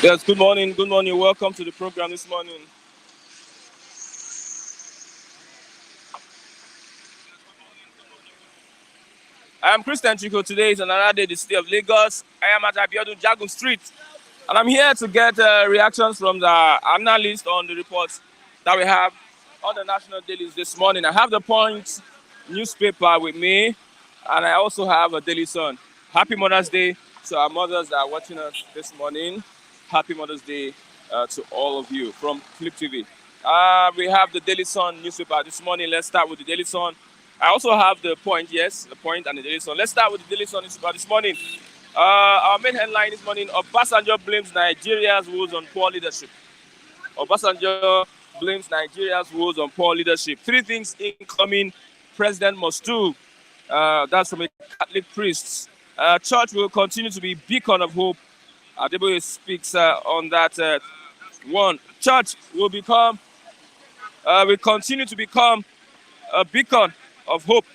Yes, good morning. Good morning. Welcome to the program this morning. I am Christian Chico. Today is another day in the city of Lagos. I am at Abiodun Jagun Street, and I'm here to get reactions from the analysts on the reports that we have on the national dailies this morning. I have the Point newspaper with me, and I also have a Daily Sun. Happy Mother's Day to our mothers that are watching us this morning. Happy Mother's Day to all of you from Flip TV. We have the Daily Sun newspaper this morning. Let's start with the Daily Sun. I also have the Point, yes, the Point and the Daily Sun. Let's start with the Daily Sun newspaper this morning. Our main headline this morning: Obasanjo blames Nigeria's woes on poor leadership. Obasanjo blames Nigeria's woes on poor leadership. 3 things incoming president must do. That's from a Catholic priest. Church will continue to be beacon of hope. Adeboye speaks on that. One, church will continue to become a beacon of hope.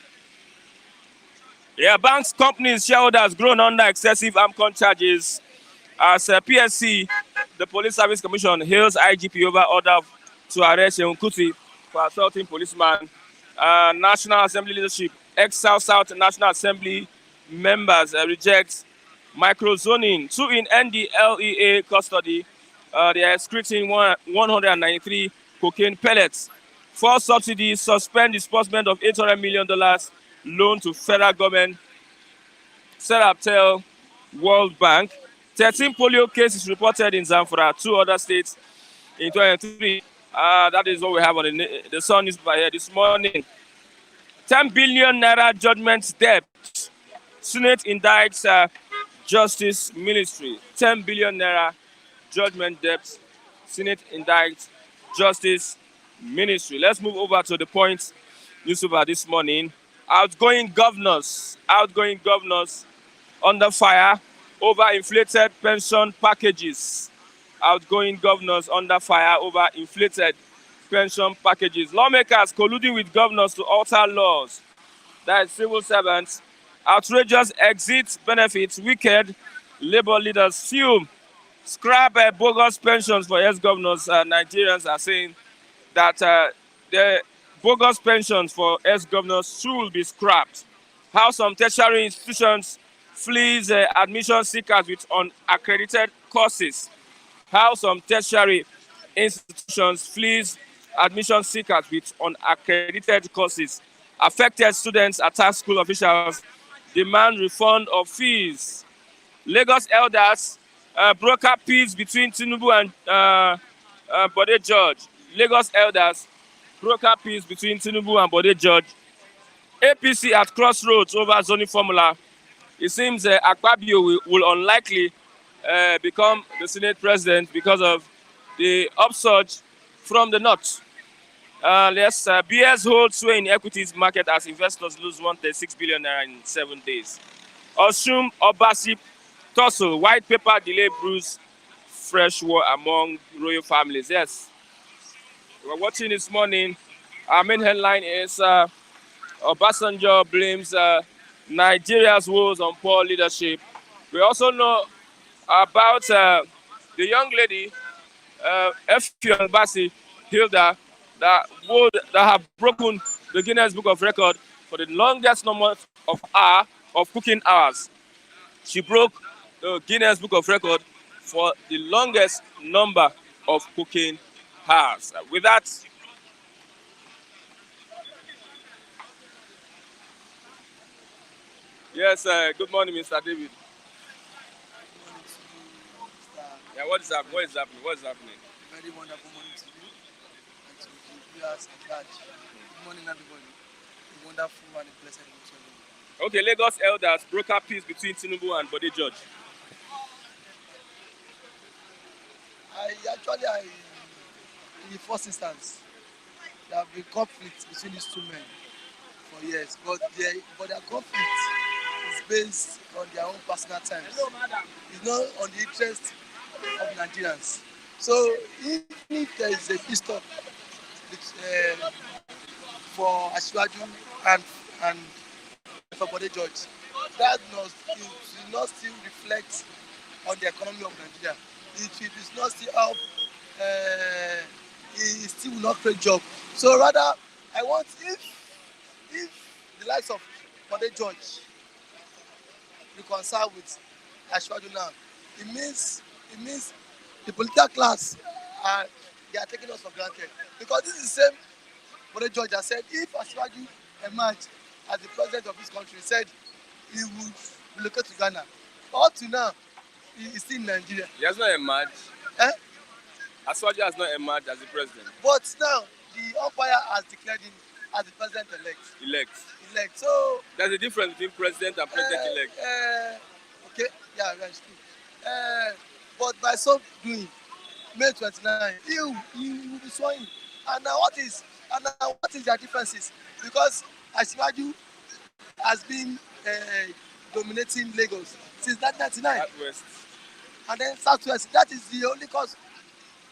Yeah, banks, companies, shareholders grown under excessive AMCON charges. As PSC, the Police Service Commission hails IGP over order to arrest Seun Kuti for assaulting policeman. National Assembly leadership, ex-South National Assembly members reject microzoning. 2 in NDLEA custody. They are excreting 193 cocaine pellets. 4 subsidies, suspend disbursement of $800 million loan to federal government. Serap tell World Bank. 13 polio cases reported in Zamfara, 2 other states in 2023. That is what we have on the Sun newspaper here this morning. 10 billion naira judgment debt. Senate indicts Justice Ministry. 10 billion naira judgment debt. Senate indicts Justice Ministry. Let's move over to the Point newspaper this morning. Outgoing governors under fire over inflated pension packages. Outgoing governors under fire over inflated pension packages. Lawmakers colluding with governors to alter laws. That is civil servants. Outrageous exit benefits. Wicked labor leaders fume. Scrap bogus pensions for ex-governors. Nigerians are saying that Bogus pensions for ex-governors should be scrapped. How some tertiary institutions flees admission seekers with unaccredited courses. How some tertiary institutions flees admission seekers with unaccredited courses. Affected students attack school officials, demand refund of fees. Lagos elders broker peace between Tinubu and Bode George. Lagos elders broker peace between Tinubu and Bode George. APC at crossroads over zoning formula. It seems Akpabio will unlikely become the Senate president because of the upsurge from the north. BS holds sway in equities market as investors lose 136 billion naira in 7 days. Oshun Obasi tussle, white paper delay brews fresh war among royal families. Yes, we're watching this morning. Our main headline is Obasanjo blames Nigeria's woes on poor leadership. We also know about the young lady, Effiong Basi Hilda, that have broken the Guinness Book of Record for the longest number of cooking hours. She broke the Guinness Book of Record for the longest number of cooking hours. With that, yes, good morning, Mr. David. Yeah, what is happening? What is happening? What is happening? Very wonderful morning to you and to the viewers at large. Good morning, everybody. A wonderful and a blessed week to everyone. Okay, Lagos elders broker peace between Tinubu and Bode George. In the first instance, there have been conflict between these two men for years, but their conflict is based on their own personal terms. It's not on the interest of Nigerians. So if there is a peace talk for Asiwaju and for Bode George, that will not still reflect on the economy of Nigeria. It will not still help. It still will not create job. So rather, I want if the likes of Bode George reconcile with Asiwaju now, it means the political class they are taking us for granted, because this is the same Bode George that said if Asiwaju emerged as the president of this country, said he would relocate to Ghana. Up to now, he is still in Nigeria. He has not emerged. Asiwaju has not emerged as the president. But now, the umpire has declared him as the president-elect. Elect. So there's a difference between president and president-elect. Okay, yeah, that's true. But by so doing, May 29, he will be sworn in. And now what is their differences? Because Asiwaju has been dominating Lagos since 1999. Southwest. And then Southwest. That is the only cause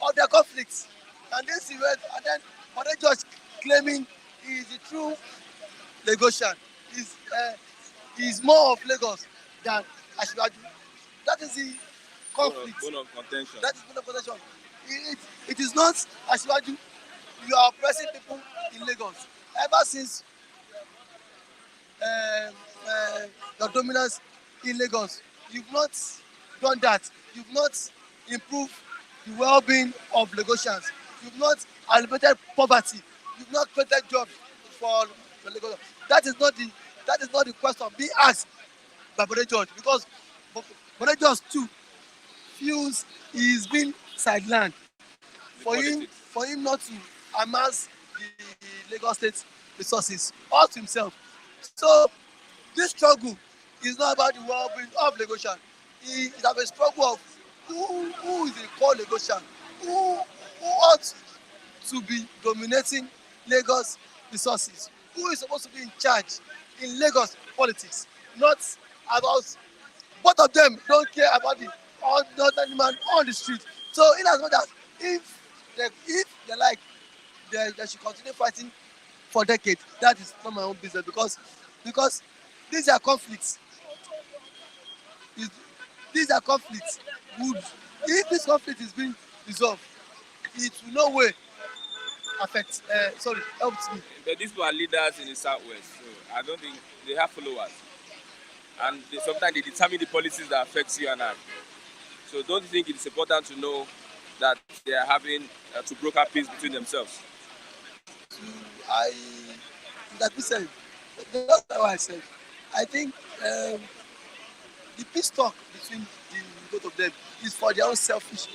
of their conflicts. And this is where, and then Bode George claiming he is the true Lagosian. He's more of Lagos than Asiwaju. That is the conflict. Bone of contention. That is bone of contention. It is not Asiwaju. You are oppressing people in Lagos. Ever since your dominance in Lagos, you've not done that. You've not improved the well-being of Lagosians. You've not alleviated poverty. You've not created jobs for Lagos. That is not the question being asked by Bode George, because Bode George too feels he's been sidelined. For him not to amass the Lagos State resources all to himself. So this struggle is not about the well-being of Lagosian. It is a struggle of who is the core Lagosian, who ought to be dominating Lagos resources, who is supposed to be in charge in Lagos politics, not about. Both of them don't care about the ordinary man on the street. So in as much as if they like, they should continue fighting for decades. That is not my own business, because these are conflicts. These are conflicts. If this conflict is being resolved, it will no way helped me. But these people are leaders in the southwest, so I don't think they have followers, and sometimes they determine the policies that affects you and I. So don't you think it's important to know that they are having to broker peace between themselves? To I That we said, that's what I said. I think the peace talk between the both of them is for their own selfish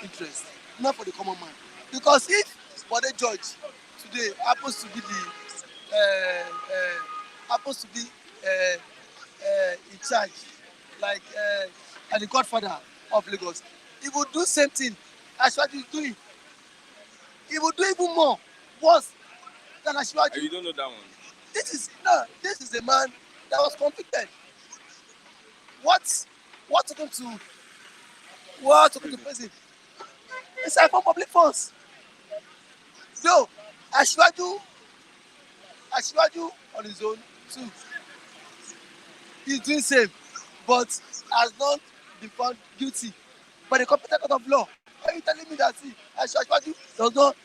interest, not for the common man. Because if Bode George today happens to be in charge, like and the godfather of Lagos, he would do same thing as what he's doing. He would do even more worse than You Ashwaju. don't know that one. This is a man that was convicted. What what took him to what took him to Prison. prison? It's like for public funds. No, Ashwaju Ashwaju on his own too. He's doing same, but has not been found guilty by the competent court of law. Are you telling me that see, Ashwaju does not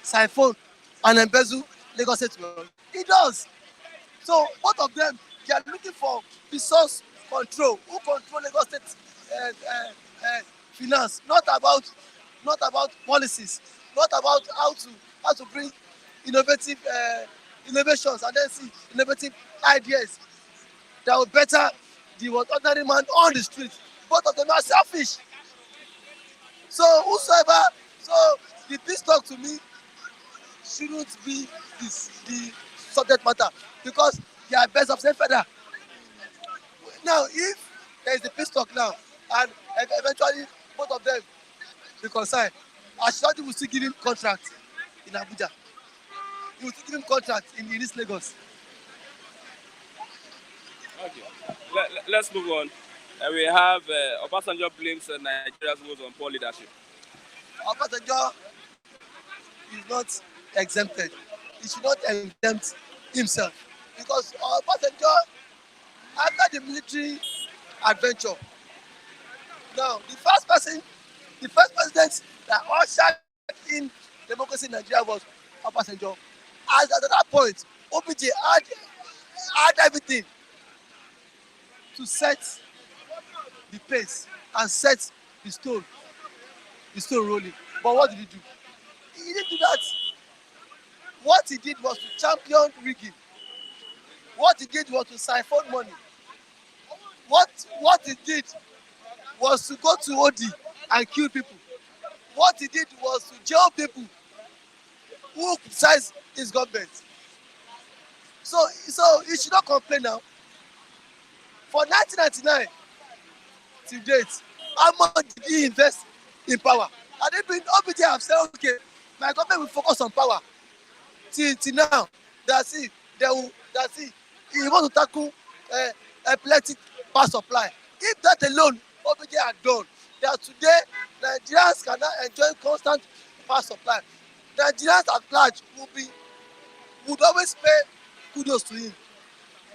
siphon and embezzle Lagos State wealth? He does. So both of them, they are looking for resource control. Who control Lagos State finance? Not about policies. Not about how to bring innovative innovations and then see innovative ideas that will better the ordinary man on the street. Both of them are selfish. So whosoever, so the peace talk to me shouldn't be the subject matter because they are best of same feather. Now, if there is a peace talk now and eventually both of them reconcile, Ashwadi will still give him contract in Abuja. He will still give him contract in East Lagos. Okay. Let's move on. We have Obasanjo blames Nigeria's woes on poor leadership. Obasanjo is not exempted. He should not exempt himself because Obasanjo, after the military adventure, now the first president that ushered in democracy in Nigeria was Obasanjo. As at that point, OBJ had everything to set the pace and set the stone rolling. But what did he do? He didn't do that. What he did was to champion rigging. What he did was to siphon money. What he did was to go to OD and kill people. What he did was to jail people who criticize his government. So he should not complain now. For 1999 till date, how much did he invest in power? And they been OBJ have said, okay, my government will focus on power. Till now, that's it. He want to tackle epileptic power supply. If that alone OBJ had done, that today Nigerians cannot enjoy constant power supply. Nigerians at large would always pay kudos to him.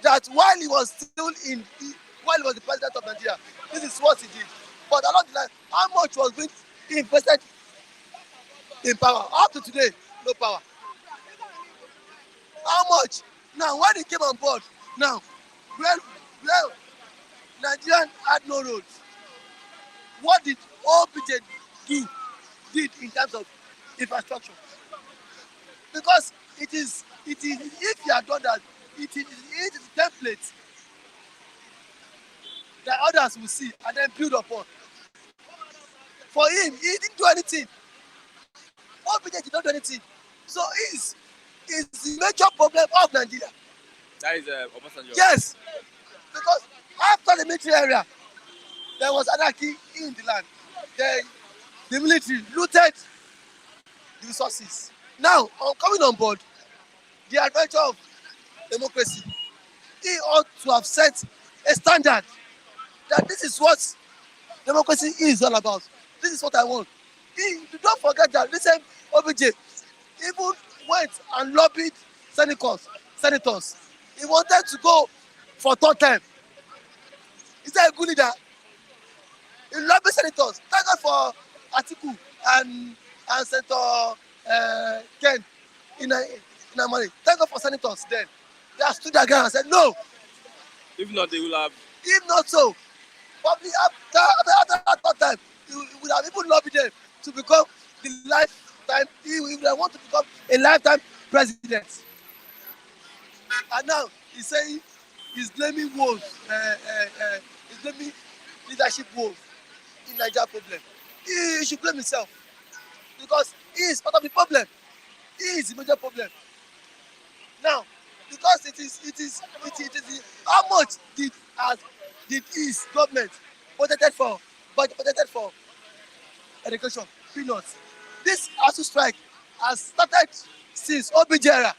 That while he was while he was the president of Nigeria, this is what he did. But along the line, how much was being invested in power? Up to today, no power. How much? Now, when he came on board, now, well, Nigeria had no roads. What did OBJ did in terms of infrastructure? Because it is if you have done that, it is a template that others will see and then build upon. For him, he didn't do anything. OBJ did not do anything. So is the major problem of Nigeria. That is Obasanjo. Yes, because after the military area, there was anarchy in the land. The military looted the resources. Now, on coming on board, the adventure of democracy, he ought to have set a standard that this is what democracy is all about. This is what I want. Don't forget that this same OBJ even went and lobbied senators. He wanted to go for third time. Is that a good leader? He lobbied senators. Thank God for Atiku and and Senator Ken in Amani. Thank God for senators then. They have stood their ground and said no. If not, they will have. If not so, probably after that time, he would have even lobbied them to become the lifetime. He would have want to become a lifetime president. And now he's saying he's blaming Woes, he's blaming leadership Woes in Nigeria problem. He should blame himself because he is part of the problem. He is the major problem. Now, because it is how much did his government budgeted for budgeted for education? Peanuts. This ASU strike has started since OBJ era.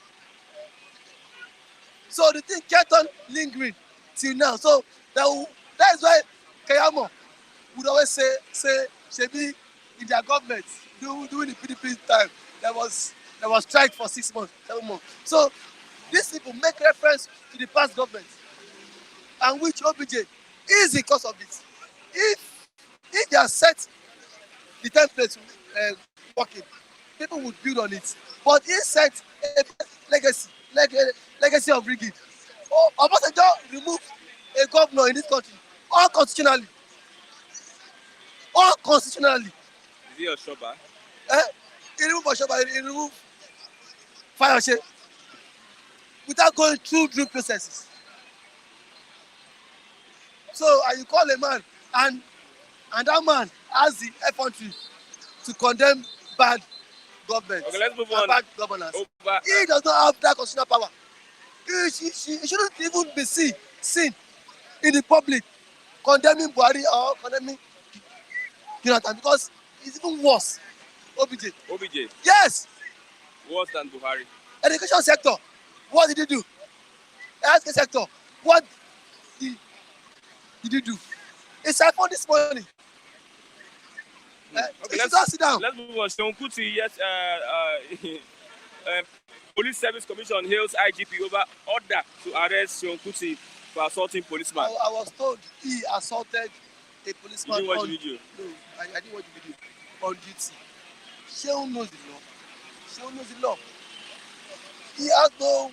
So the thing kept on lingering till now. So that is why Kayamo would always say shebi in their government during the PDP time there was strike for 6 months, 7 months. So these people make reference to the past government and which OBJ is the cause of it. If they are set the template working, people would build on it. But he set a legacy, like a legacy of rigging. Oh, Obasanjo removed a governor in this country unconstitutionally. Unconstitutionally. Is he a shopper? Eh? He removed Oshoba, he removed Fayose without going through due processes. So and you call a man and that man has the effrontery to condemn bad government Okay, let's move and on. bad governance. He does not have that constitutional power. He shouldn't even be seen in the public condemning Buhari or condemning Jonathan because it's even worse. OBJ. OBJ. Yes. Worse than Buhari. Education sector. What did he do? Healthcare sector. What did he do? He siphoned this money. Okay, let's sit down. Let's move on. Seun Kuti, yes, Police Service Commission hails IGP over order to arrest Seun Kuti for assaulting policeman. I was told he assaulted a policeman. You didn't watch the video? No, I didn't watch the video. On duty. Seun knows the law. Seun knows the law. He has no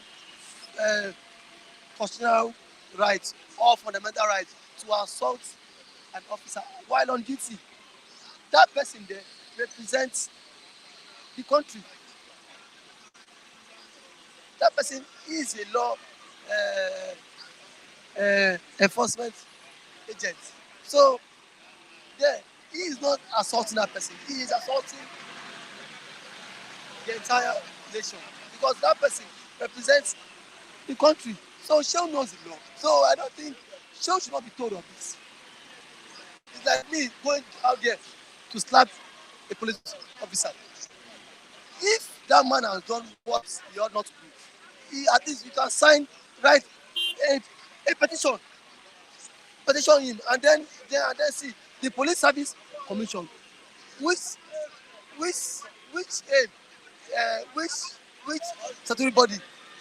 constitutional right or fundamental right to assault an officer while on duty. That person there represents the country. That person is a law enforcement agent. So, there, he is not assaulting that person. He is assaulting the entire nation because that person represents the country. So, Seun knows the law. So, I don't think Seun should not be told of this. It's like me going out there to slap a police officer. If that man has done what he ought not to do, at least you can write a petition him, and then see the police service commission, which statutory body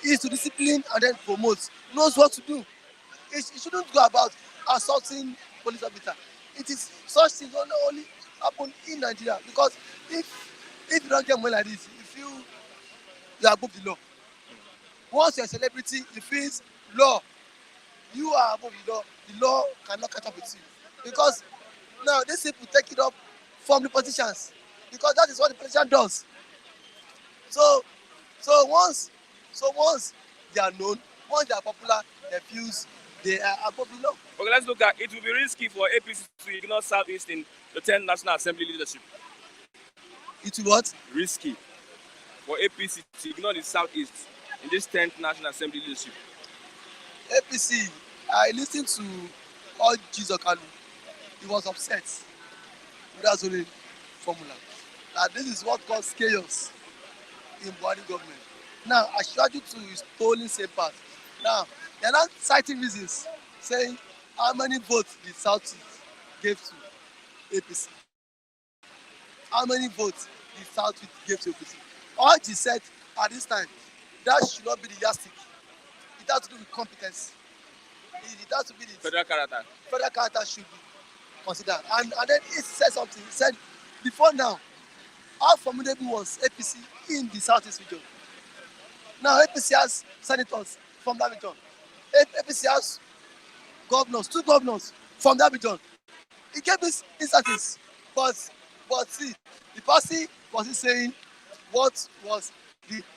is to discipline and then promote, knows what to do. It shouldn't go about assaulting police officer. It is such things only happen in Nigeria because if you don't get money like this, you are above the law. Once you're a celebrity, it feels law. You are above the law cannot catch up with you. Because now these people take it up from the politicians. Because that is what the politician does. So once they are known, once they are popular, they feel they are above the law. Okay, let's look at it. Will be risky for APC to ignore Southeast in the 10th National Assembly leadership. It will what? Risky for APC to ignore the Southeast in this 10th National Assembly leadership. APC, I listened to all Jesus Kalu. He was upset with that zoning formula. Now this is what caused chaos in Buhari government. Now Ashwaju too is totally same path. Now they are not citing reasons, saying how many votes the South gave to APC. How many votes the South gave to APC. All he said at this time, that should not be the yardstick. It has to do with competence. It has to be the Federal character. Federal character should be considered. And then he said something. He said, before now, how formidable was APC in the Southeast region. Now APC has senators from that region. APC has governors, two governors from that region. It gave me instances, but see, the party was saying what was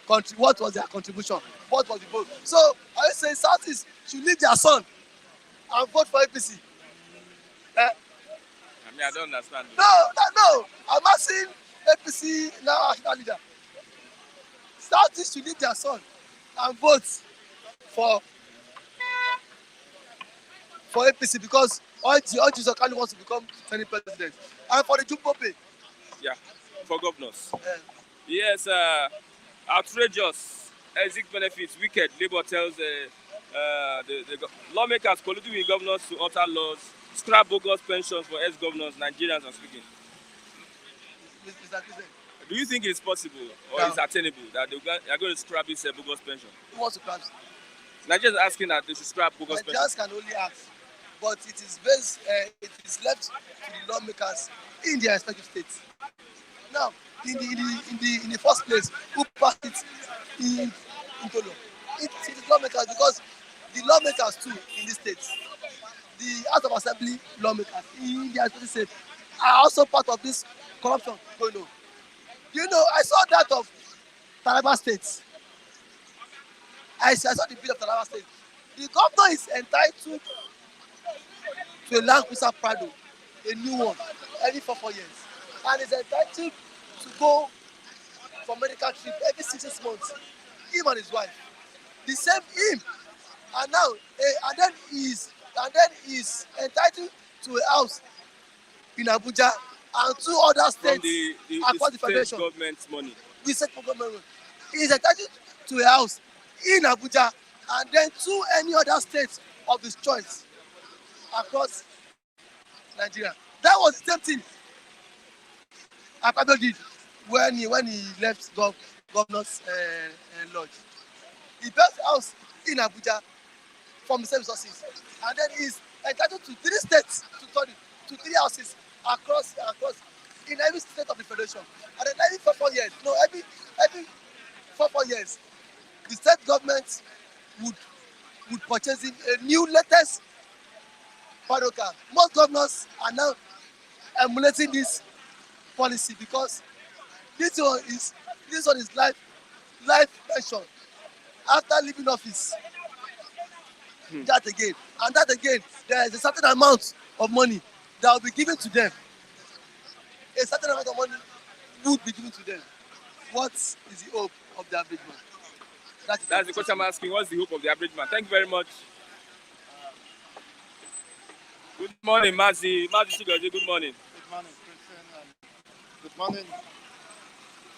what was their contribution, what was the vote. So I would say Southeast should leave their son and vote for APC. Eh? I mean, I don't understand. No. I'm asking APC now national leader. Southeast should leave their son and vote for APC because Orji Sokali wants to become Senate president. And for the Jumbo Pay. Yeah, for governors. Uh, Yes, outrageous exit benefits, wicked. Labour tells the lawmakers colluding with governors to alter laws, scrap bogus pensions for ex-governors, Nigerians are speaking. Mr. Christian, Do you think it's possible or it's attainable that they are going to scrap this bogus pension? who wants to scrap? Nigerians are asking that they should scrap bogus pension. Nigerians can only ask, but it is based, it is left to the lawmakers in their respective states. Now, in the first place, who passed it into law? It is lawmakers because the lawmakers too in the states, the House of Assembly lawmakers in their respective states are also part of this corruption going on. You know, I saw that of Taraba State. I saw the bill of Taraba State. The governor is entitled to a Land Cruiser Prado, a new one, every 4 years, and is entitled to go for medical trip every 6 months. Him and his wife, the same him, and now and then he's entitled to a house in Abuja and two other states across the federation. Government money. The state government he is entitled to a house in Abuja and then to any other states of his choice across Nigeria. That was the same thing Akpabio did when he left governor's lodge. He built a house in Abuja from the same sources, and then he's entitled to 3 states to 3 houses across in every state of the federation. And then every 4 years, every 4 years, the state government would purchase him a new latest Prado car. Most governors are now emulating this policy because this one is life pension after leaving office. That again, there is a certain amount of money that will be given to them. A certain amount of money would be given to them. What is the hope of the average man? That's the question I'm asking. What's the hope of the average man? Thank you very much. Good morning, Mazi. Mazi Chigozie, good morning. Good morning, Christian, and good morning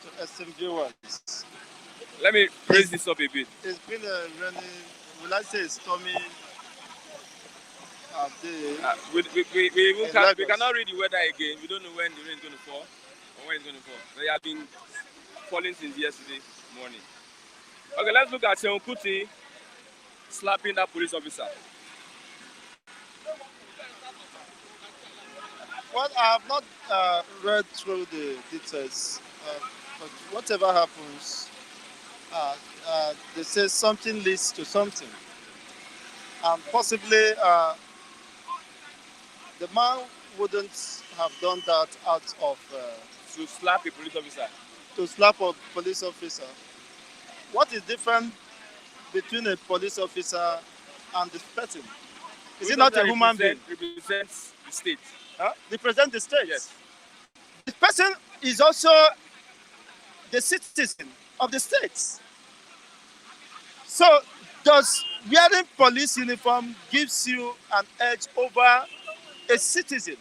to esteemed viewers. Let me raise this up a bit. It's been a rainy, will I say stormy day. We cannot read the weather again. We don't know when the rain is going to fall or when it's going to fall. They have been falling since yesterday morning. Okay, let's look at Seun Kuti slapping that police officer. Well, I have not read through the details, but whatever happens, they say something leads to something. And possibly the man wouldn't have done that out of... to slap a police officer. To slap a police officer. What is different between a police officer and this person? Is it not a human being? Represents the state. Huh? Represent the state? Yes. The person is also the citizen of the state. So, does wearing police uniform gives you an edge over a citizen?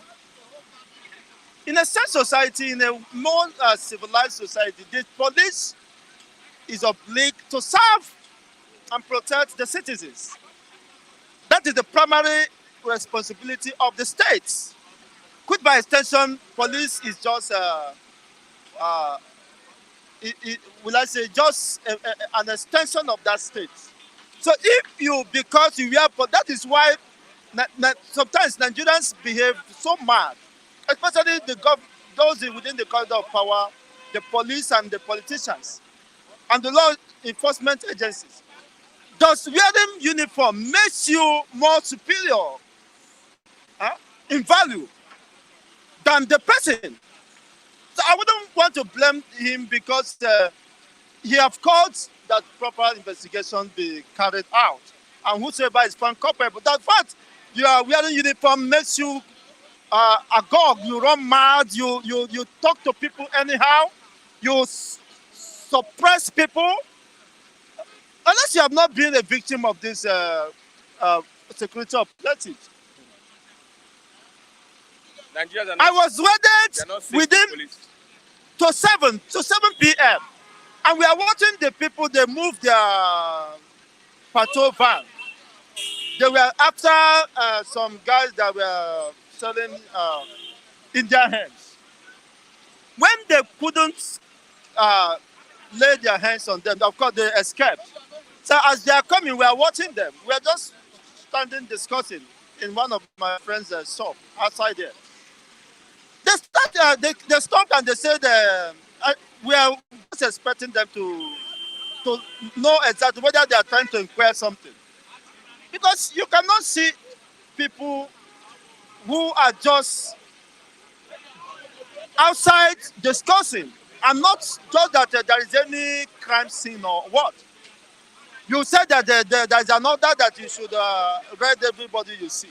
In a safe society, in a more civilized society, the police is obliged to serve and protect the citizens. That is the primary responsibility of the state. Which by extension, police is just, will I say, just an extension of that state. So if you, because you wear, but that is why sometimes Nigerians behave so mad, especially those within the corridor of power the police and the politicians and the law enforcement agencies. Does wearing uniform makes you more superior in value than the person? So I wouldn't want to blame him because he have called that proper investigation be carried out, and whosoever is found culpable. That fact you are wearing uniform makes you a gog. You run mad. You talk to people anyhow. You suppress people. Unless you have not been a victim of this uh, security operatives. Nigerians are I not, was they are not waited safe with within police. to 7 p.m. and we are watching the people. They move their patrol van. They were after some guys that were selling Indian hens. When they couldn't uh, lay their hands on them, of course they escaped. So as they are coming, we are watching them. We are just standing discussing in one of my friends' shop outside there. They stopped and they said, we are just expecting them to know exactly whether they are trying to inquire something. Because you cannot see people who are just outside discussing and not just that there is any crime scene or what. You said that there is another that you should read everybody you see.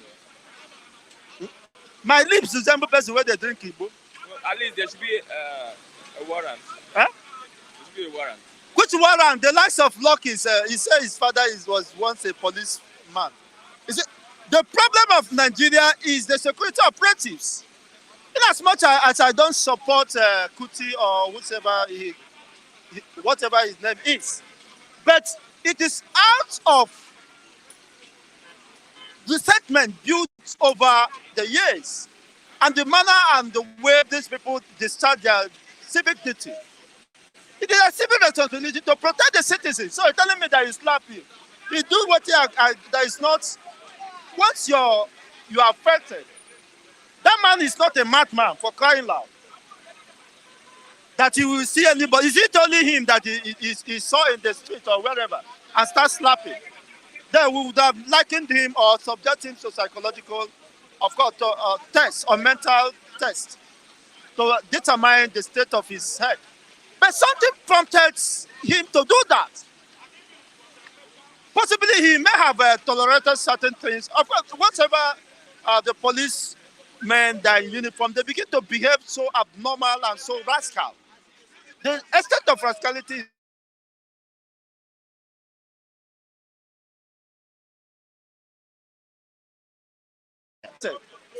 My lips resemble person where they drink Igbo. Well, at least there should be a warrant. Huh? There should be a warrant. Which warrant? The likes of Lucky, he said his father was once a policeman. Is it the problem of Nigeria is the security operatives. In as much as I don't support Kuti or whatever his name is, but it is out of resentment built over the years and the manner and the way these people discharge their civic duty. It is a civic responsibility to protect the citizens. So you're telling me that you slap him. You do what that is not. Once you are affected, that man is not a madman for crying loud. That he will see anybody. Is it only him that he saw in the street or wherever and start slapping? Then we would have likened him or subject him to psychological, of course, to tests or mental tests to determine the state of his head. But something prompted him to do that. Possibly he may have tolerated certain things. Of course, whatever the policemen that are in uniform, they begin to behave so abnormal and so rascal. The extent of rascality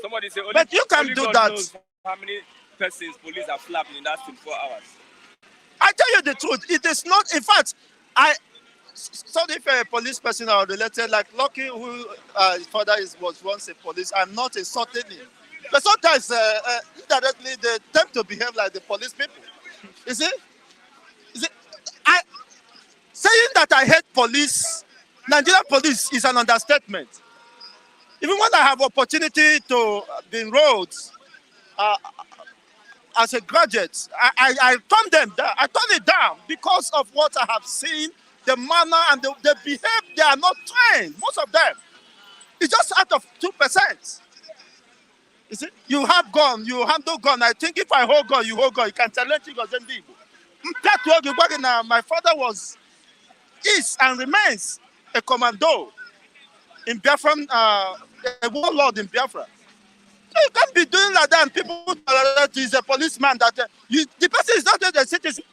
Somebody say only, but you can only do God that. knows how many persons police have slapped in that 24 hours. I tell you the truth, it is not. In fact, sorry if a police person are related, like Lucky, who his father was once a police. I'm not insulting him, but sometimes indirectly they tend to behave like the police people. You see, I saying that I hate police, Nigerian police is an understatement. Even when I have opportunity to be enrolled as a graduate, I turn them down. I turn it down because of what I have seen, the manner and the behavior. They are not trained. Most of them, it's just out of 2%. You see, you have gun, you handle gun. I think if I hold gun, you hold gun. You can challenge it. My father is and remains a commando in Biafran, a warlord in Biafra. So you can't be doing like that and people that is a policeman that the person is not just a citizen.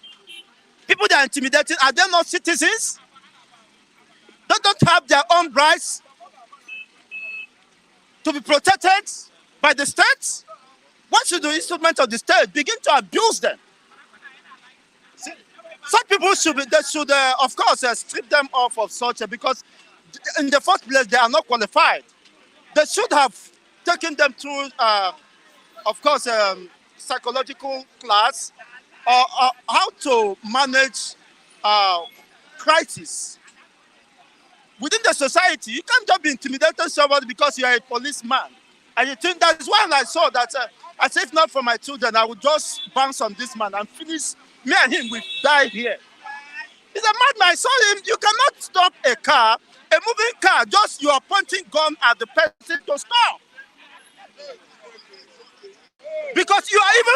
People that are intimidating, are they not citizens? They don't have their own rights to be protected by the state? Why should the instrument of the state begin to abuse them? See, such people should of course, strip them off of such because in the first place, they are not qualified. They should have taken them through, of course, psychological class or how to manage crisis within the society. You can't just be intimidating somebody because you are a policeman. And you think that's why I saw that, as if not for my children, I would just bounce on this man and finish Me and him, we die here. He's a madman. I saw him. You cannot stop a car, a moving car, just you are pointing gun at the person to stop. Because you are even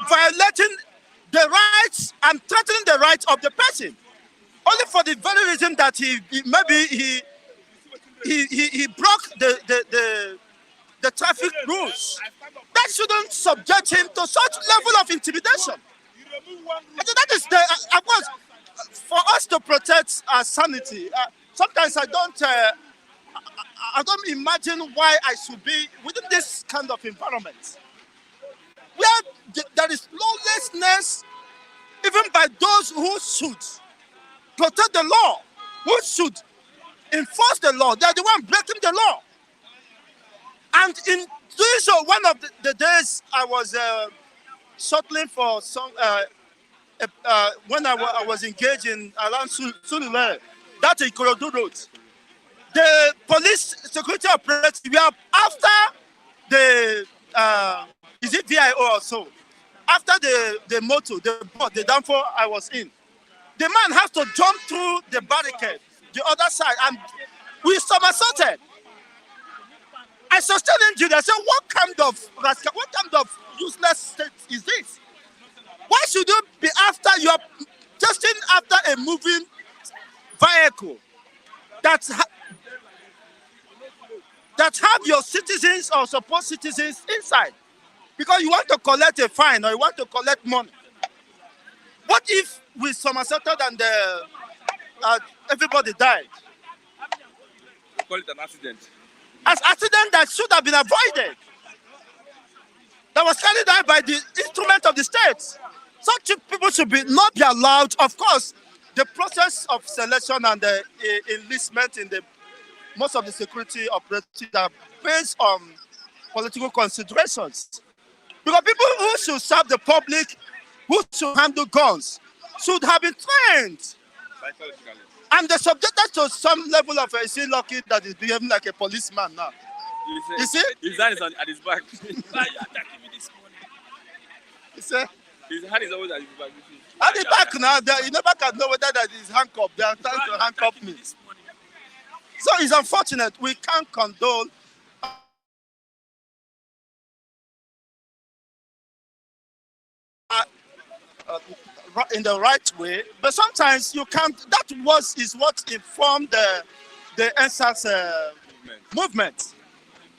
violating the rights and threatening the rights of the person. Only for the very reason that he broke the traffic rules. That shouldn't subject him to such level of intimidation. And that is the of course for us to protect our sanity. Sometimes I don't imagine why I should be within this kind of environment where there is lawlessness, even by those who should protect the law, who should enforce the law. They're the one breaking the law. And in doing so, one of the days I was shuttling for some when I was engaged in around Sulule, that's a Ikorodu road. The police security operators, we are after the is it VIO or so? After the motor, the downfall I was in, the man has to jump through the barricade, the other side, and we somersaulted. I sustained injury. I said, what kind of useless state is this? Why should you be after just after a moving vehicle that have your citizens or supposed citizens inside? Because you want to collect a fine or you want to collect money. What if we somersaulted and everybody died? We call it an accident. An accident that should have been avoided. That was carried out by the instrument of the state. Such people should not be allowed. Of course, the process of selection and the enlistment in most of the security operations are based on political considerations. Because people who should serve the public, who should handle guns, should have been trained. Psychologically. And they're subjected to some level of is he lucky that he's behaving like a policeman now. You see? His hand is at his back. Why are you attacking me this morning? You see? His hand is always at his back. At the back now, you never can know whether that is handcuffed. They are trying to handcuff me. So it's unfortunate. We can't condone in the right way, but sometimes you can't. That is what informed the NSAS movement.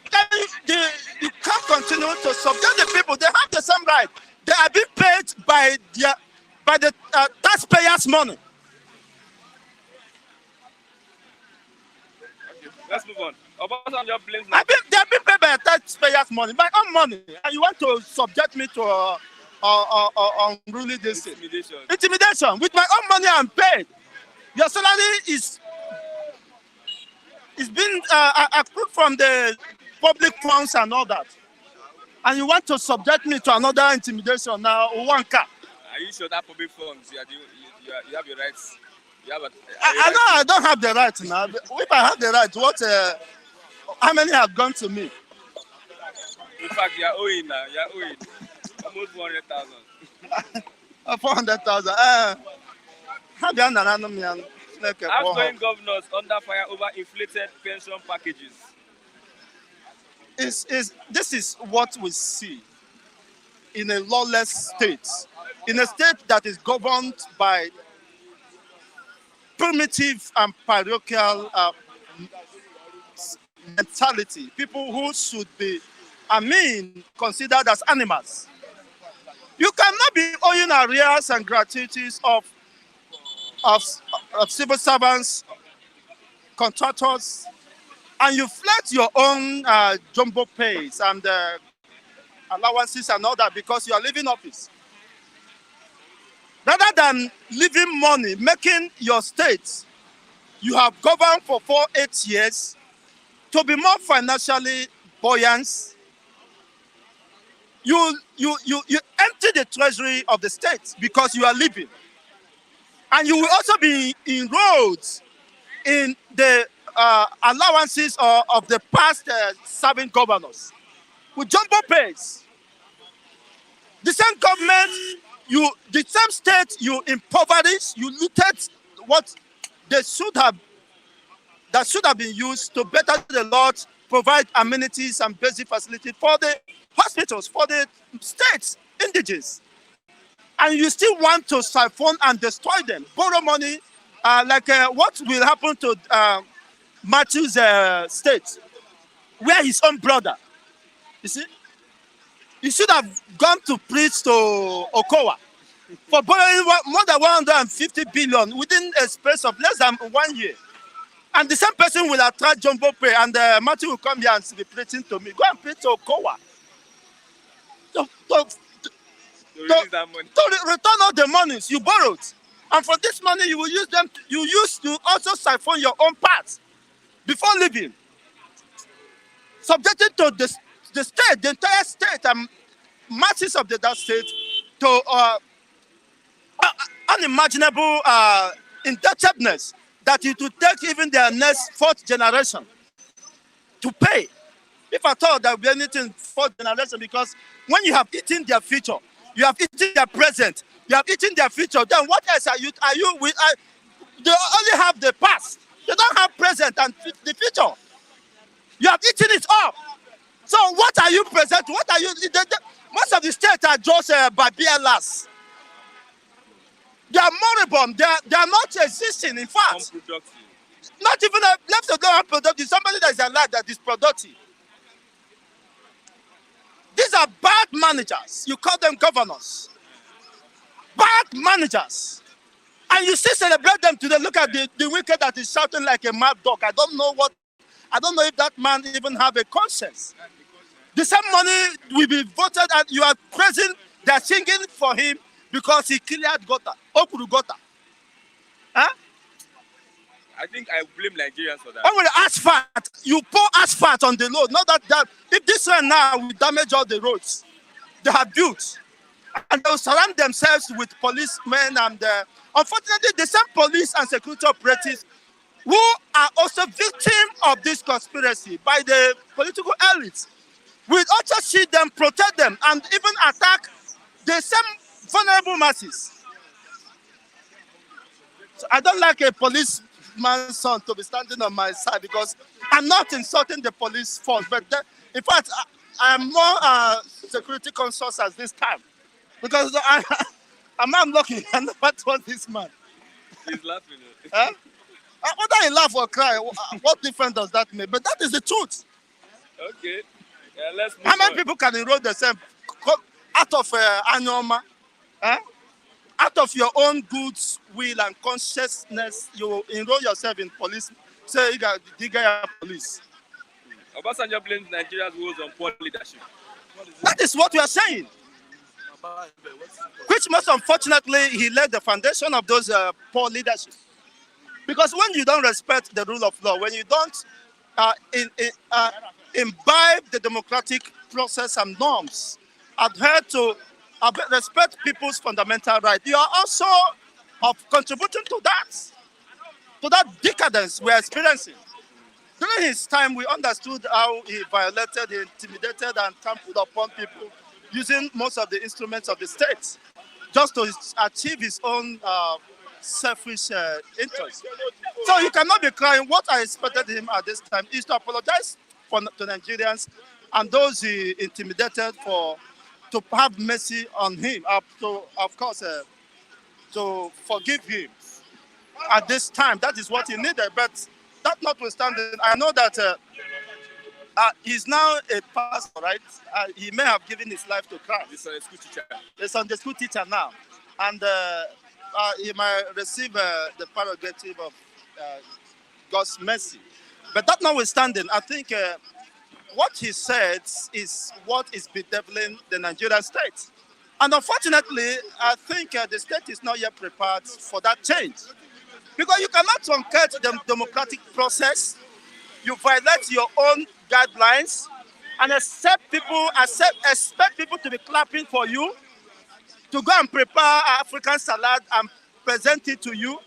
You can't continue to subject the people. They have the same right. They are being paid by the taxpayers' money. Okay, let's move on. Obasanjo blames. They are being paid by taxpayers' money, my own money, and you want to subject me to unruly this intimidation with my own money I'm paid. Your salary is being accrued from the public funds and all that, and you want to subject me to another intimidation now. One car. Are you sure that public funds you have your rights? You have I know I don't have the right now. If I have the right, how many have gone to me? In fact, you are owing now. You are owing. Almost 400,000. 400,000. Outgoing governors under fire over inflated pension packages. This is what we see in a lawless state, in a state that is governed by primitive and parochial mentality. People who should be, considered as animals. You cannot be owing arrears and gratuities of civil servants, contractors, and you flex your own jumbo pays and allowances and all that because you are leaving office. Rather than leaving money, making your state you have governed for 8 years to be more financially buoyant, you empty the treasury of the state because you are leaving. And you will also be enrolled in the allowances of the past serving governors with jumbo pays. The same government the same state you impoverished, you looted what they should have that should have been used to better the lot, provide amenities and basic facilities for the hospitals, for the states, indigenous. And you still want to siphon and destroy them, borrow money, what will happen to Matthew's state, where his own brother, you see, he should have gone to preach to Okowa for borrowing more than 150 billion within a space of less than 1 year. And the same person will attract Jumbo Pay, and Matthew will come here and be preaching to me. Go and preach to Okowa. To return all the monies you borrowed. And for this money, you will use them, you use to also siphon your own parts before leaving. Subjected to the state, the entire state, and masses of that state to unimaginable indebtedness that it will take even their next fourth generation to pay. If at all there will be anything fourth generation, because when you have eaten their future, you have eaten their present, you have eaten their future, then what else are you with? They only have the past. They don't have present and the future. You have eaten it up. So what are you present? What are you? Most of the states are just babielas. They are moribund. They are not existing. In fact, unproductive. Not even left alone unproductive. Somebody that is alive that is productive. These are bad managers. You call them governors. Bad managers. And you still celebrate them today. Look at the wicked that is shouting like a mad dog. I don't know if that man even have a conscience. The same money will be voted and you are praising, they are singing for him because he cleared gutter, Okuru gutter. Huh? I think I blame Nigerians for that. When we asphalt, you pour asphalt on the road. Not that if this one now will damage all the roads they have built, and they will surround themselves with policemen and unfortunately the same police and security operatives who are also victims of this conspiracy by the political elites. We also see them, protect them, and even attack the same vulnerable masses. So I don't like a policeman's son to be standing on my side because I'm not insulting the police force, but in fact, I am more security conscious at this time because I'm not lucky. I never told this man. He's laughing. Huh? Whether he laugh or cry, what difference does that make? But that is the truth. Okay. Yeah, let's move How many on. people can enroll themselves out of anoma? Huh? Out of your own goods, will, and consciousness, you enroll yourself in police. Say you got the guy police. Obasanjo blames Nigeria's woes on poor leadership. That is what we are saying. Which most unfortunately, he laid the foundation of those poor leadership. Because when you don't respect the rule of law, when you don't imbibe the democratic process and norms, adhere to respect people's fundamental rights, you are also contributing to that decadence we are experiencing. During his time, we understood how he violated, he intimidated, and trampled upon people using most of the instruments of the state just to achieve his own selfish interests. So you cannot be crying. What I expected him at this time is to apologize to Nigerians and those he intimidated to have mercy on him, to forgive him at this time. That is what he needed. But that notwithstanding, I know that he's now a pastor, right? He may have given his life to Christ. He's a school teacher. He's a school teacher now. And he might receive the prerogative of God's mercy. But that notwithstanding, I think what he said is what is bedeviling the Nigerian state. And unfortunately, I think the state is not yet prepared for that change. Because you cannot truncate the democratic process, you violate your own guidelines, and expect people to be clapping for you, to go and prepare African salad and present it to you.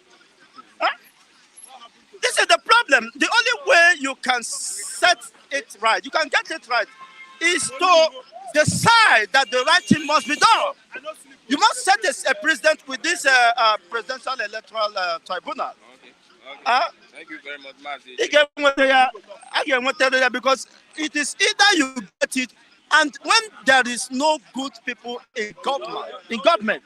Huh? This is the problem. The only way you can set it right, you can get it right, is to decide that the right thing must be done. You must set a precedent with this presidential electoral tribunal. Okay. Okay. Uh, Thank you very much, Mazi. because it is either you get it, and when there is no good people in government,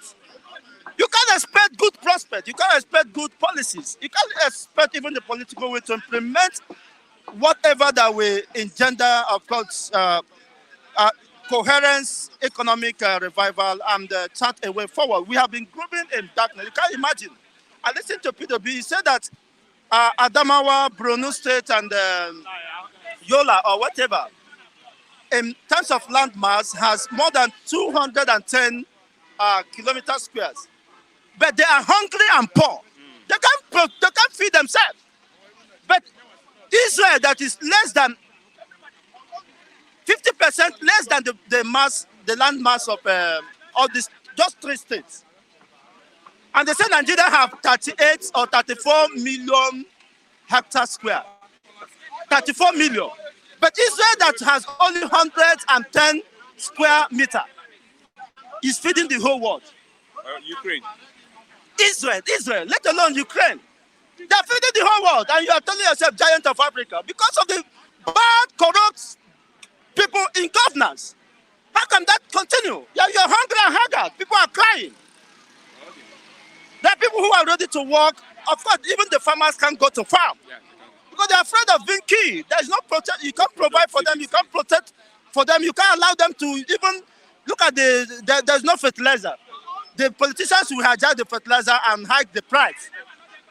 you can't expect good prospect. You can't expect good policies. You can't expect even the political way to implement whatever that will engender, of course, coherence, economic revival, and chart a way forward. We have been grooving in darkness. You can't imagine. I listened to PWB. He said that Adamawa, Borno State, and Yola, or whatever, in terms of land mass, has more than 210 kilometer squares. But they are hungry and poor. They can't feed themselves. But Israel, that is less than 50% less than the land mass of all these, just 3 states. And they say Nigeria have 38 or 34 million hectares square. 34 million. But Israel, that has only 110 square meter, is feeding the whole world. Ukraine. Israel, let alone Ukraine. They are feeding the whole world, and you are telling yourself giant of Africa because of the bad, corrupt people in governance. How can that continue? You're hungry and haggard. People are crying. There are people who are ready to work. Of course, even the farmers can't go to farm because they're afraid of being killed. There's no protect. You can't provide for them. You can't protect for them. You can't allow them to even look at there's no fertilizer. The politicians will hijack the fertilizer and hike the price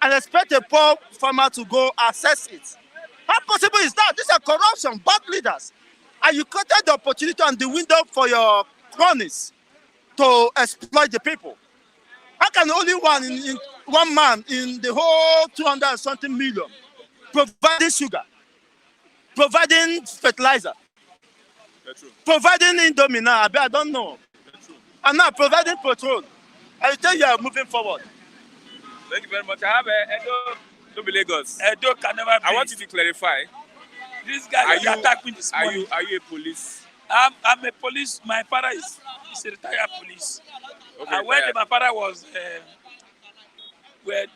and expect a poor farmer to go access it. How possible is that? These are corruption, bad leaders. And you created the opportunity and the window for your cronies to exploit the people. How can only one man in the whole 200 and something million providing sugar, providing fertilizer, providing indomie now? I don't know. And now providing petrol. I tell you are moving forward. Thank you very much. I have Edo, don't be Lagos. Edo can never be. I want you to clarify. This guy attacked me this morning. Are you a police? I'm a police. My father is a retired police. Okay, And when my father was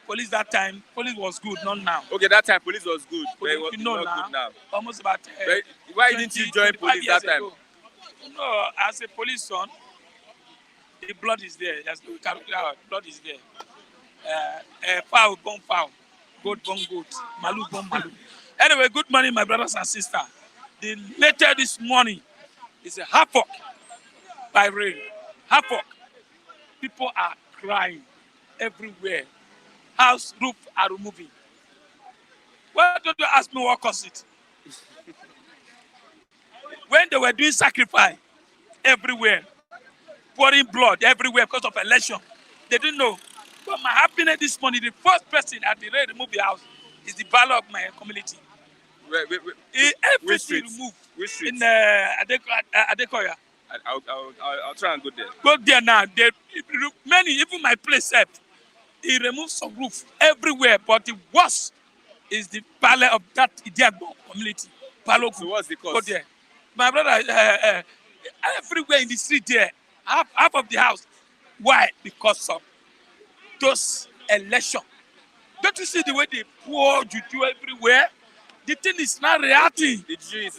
police that time, police was good, not now. Okay, that time police was good, but Police, it was you know not now, good now. almost about Why didn't you join police that time? Ago. No, as a police son, the blood is there. There's no calculate out. Blood is there. Fowl, born fowl. Goat, born goat. Malu, born malu. Anyway, good morning, my brothers and sisters. The later this morning is a havoc by rain. Havoc. People are crying everywhere. House roof are removing. Why don't you ask me what caused it? When they were doing sacrifice everywhere, pouring blood everywhere because of election, they didn't know. But my happiness this morning, the first person at the ready remove the house is the value of my community. Everything removed. Which street? In Adekoya. I'll try and go there. Go there now. Many, even my place, he removed some roof everywhere. But the worst is the palace of that Idiago community. So what's the cause? Go there. My brother, everywhere in the street there, half of the house. Why? Because of those elections. Don't you see the way they pour juju everywhere? The thing is not reacting. The juju is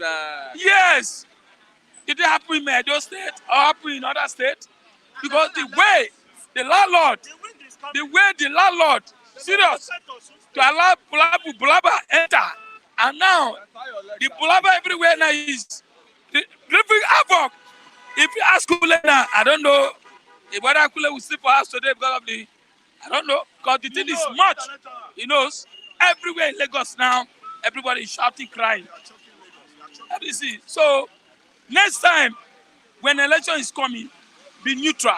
Yes. Did it happen in Edo State or happen in other states? Because the way the landlord, serious, to allow Bulaba enter, and now the Bulaba everywhere now is living havoc. If you ask Kule now, I don't know if whether Kule will sleep for us today because of I don't know, because the thing is much. He knows everywhere in Lagos now, everybody is shouting, crying. That is it. So next time, when election is coming, be neutral.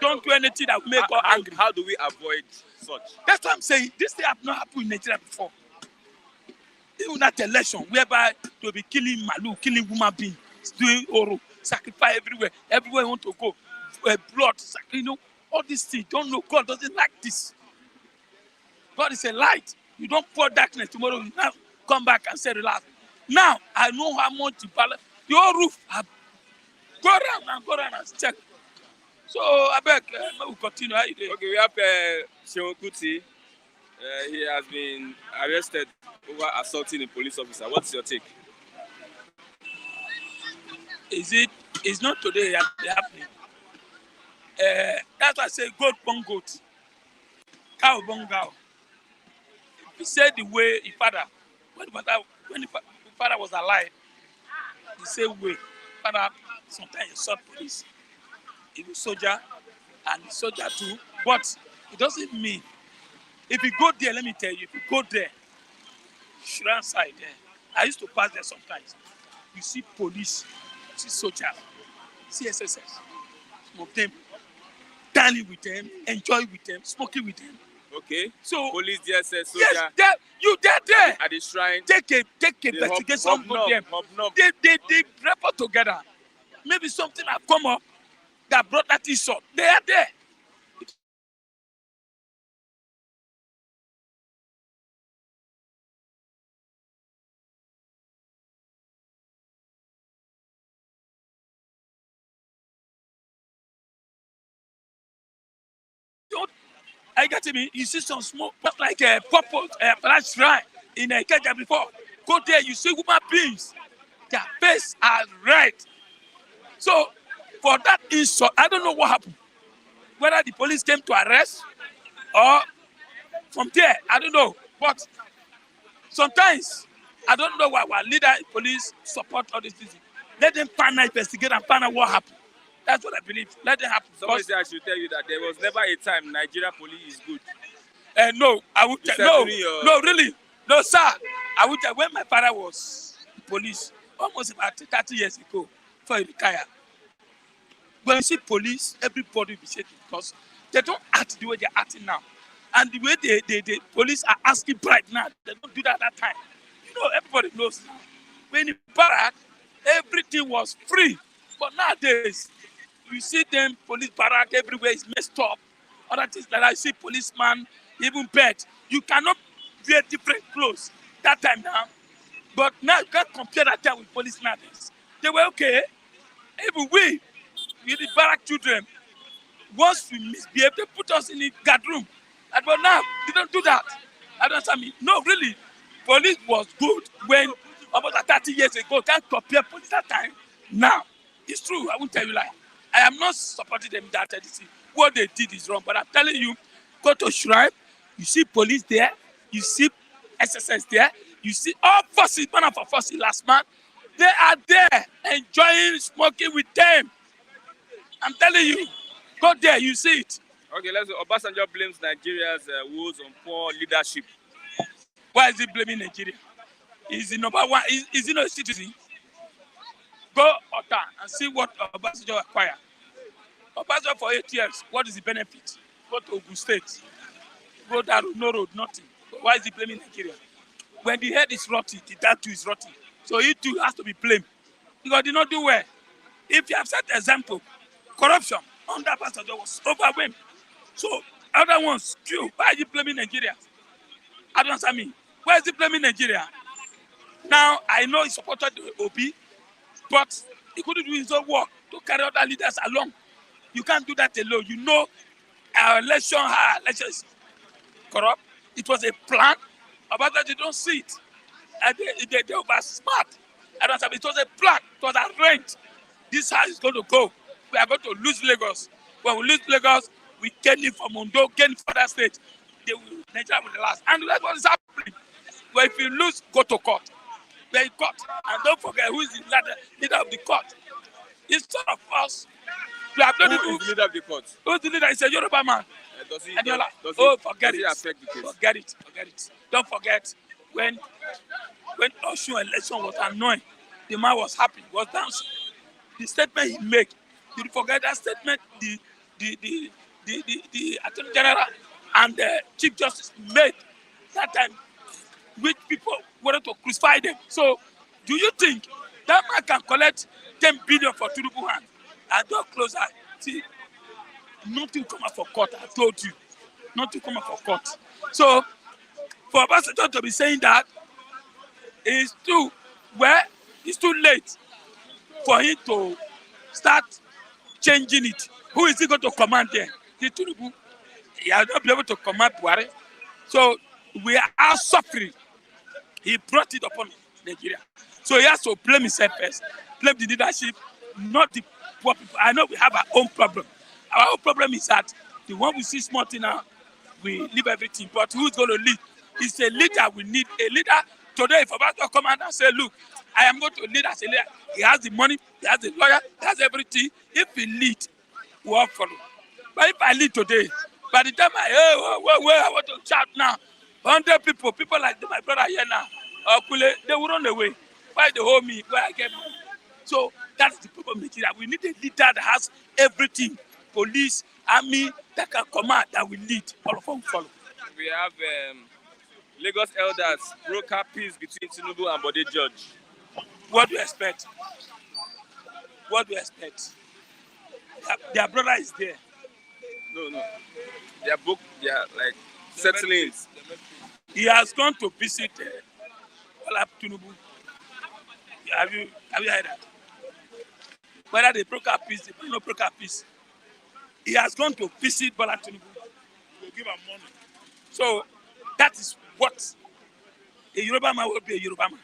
Don't do anything that will make us angry. How do we avoid such? That's what I'm saying. This thing have not happened in Nigeria before. Even that election, whereby they will be killing Malu, killing woman being, doing Oro, sacrifice everywhere. Everywhere want to go. Blood, all these things. Don't know. God doesn't like this. God is a light. You don't pour darkness tomorrow. You now come back and say relax. Now, I know how much the whole roof have go around and check. So I beg, we continue. How you doing? Okay, we have Seun Kuti. He has been arrested over assaulting a police officer. What's your take? It's not today happening. That's why I say goat born goat, cow born cow. He said the way his father, when the father was alive, the same way. Father sometimes he sought police. He was soldier and the soldier too. But it doesn't mean if you go there, let me tell you, if you go there, Shuran side there, I used to pass there sometimes. You see police, you see soldiers, see SSS, some of them dining with them, enjoy with them, smoking with them. Okay. So police, DSS, soldier. Yes, they're there. At the shrine. Take investigation with them. They report together. Maybe something have come up that brought that issue. They are there. I get me. You see some smoke, just like a purple flash shrine in a Ikeja before. Go there, you see human beings. Their face are red. So for that insult, I don't know what happened. Whether the police came to arrest or from there, I don't know. But sometimes I don't know why our leader police support all these things. Let them find out, investigate and find out what happened. That's what I believe. Let them happen. Somebody said I should tell you that there was never a time Nigeria police is good. No, I would tell no, really. No, sir. I would tell when my father was police, almost about 30 years ago, before he retired. When you see police, everybody will be shaking because they don't act the way they're acting now. And the way the police are asking bribe now, they don't do that at that time. You know, everybody knows now. When in barrack, everything was free. But nowadays, you see them, police barrack everywhere is messed up. Other things like I see policeman, even bed. You cannot wear different clothes that time now. But now you can't compare that time with police nowadays. They were okay. Even we the barrack children, once we misbehave, they put us in the guard room. But now, they don't do that. I don't understand. No, really, police was good when about 30 years ago. Can't compare police that time. Now, it's true. I won't tell you lie. I am not supporting them that what they did is wrong. But I'm telling you, go to Shrine, you see police there, you see SSS there, you see all forces, man of forces last man. They are there enjoying smoking with them. I'm telling you, go there, you see it. Okay, let's go. Obasanjo blames Nigeria's woes on poor leadership. Why is he blaming Nigeria? Is he number one? Is he not a citizen? Go Ota and see what Obasanjo acquired. Obasanjo for 8 years, what is the benefit? Go to Ogun State. Go there, no road, nothing. Why is he blaming Nigeria? When the head is rotten, the dad too is rotten. So he too has to be blamed. Because he did not do well. If you have set example, corruption under Obasanjo was overwhelmed. So other ones, too, why is he blaming Nigeria? I don't understand me. Why is he blaming Nigeria? Now, I know he supported the OB, but he couldn't do his own work to carry other leaders along. You can't do that alone. You know, our elections corrupt. It was a plan. Obasanjo, you don't see it. And they were smart. I don't understand. It was a plan. It was arranged. This house is going to go. We are going to lose Lagos. When we lose Lagos, we gain it from Ondo, gain for that state. Nigeria will last. And that's what is happening. But if you lose, go to court. We're in court. And don't forget who is the leader of the court. It's sort of us. We have who is the leader of the court? Who's the leader? He's a Yoruba man. Forget it. Affect the case? Forget it. Don't forget when Osun election was annoying, the man was happy, was dancing. The statement he made, you forget that statement, the Attorney General and the Chief Justice made that time, which people wanted to crucify them. So, do you think that man can collect 10 billion for Tinubu hand and don't close eye? See, nothing come out for court, I told you. Nothing come out for court. So, for Obasanjo to be saying that, it's too late for him to start changing it. Who is he going to command there? The Tinubu. He has not been able to command Buhari. So we are suffering. He brought it upon Nigeria. So he has to blame himself first, blame the leadership, not the poor people. I know we have our own problem. Our own problem is that the one we see small thing now, we leave everything. But who's going to lead? It's a leader. We need a leader. Today, if Obasanjo come out and say, look, I am going to lead as a leader. He has the money, he has the lawyer, he has everything. If he lead, we all follow. But if I lead today, by the time I want to shout now, 100 people like my brother here now, they will run away. Why they hold me? Where I get money? So that's the problem in Nigeria. We need a leader that has everything. Police, army, that can command, that will lead. All of them follow. We have Lagos elders broker peace between Tinubu and Bode George. What do you expect? What do you expect? Their brother is there. No. They are like settling. He has gone to visit Tinubu. Have you heard that? Whether they broke up peace, they don't broke up peace. He has gone to visit Bola Tinubu. He will give him money. So that is what a Yoruba man will be a Yoruba man.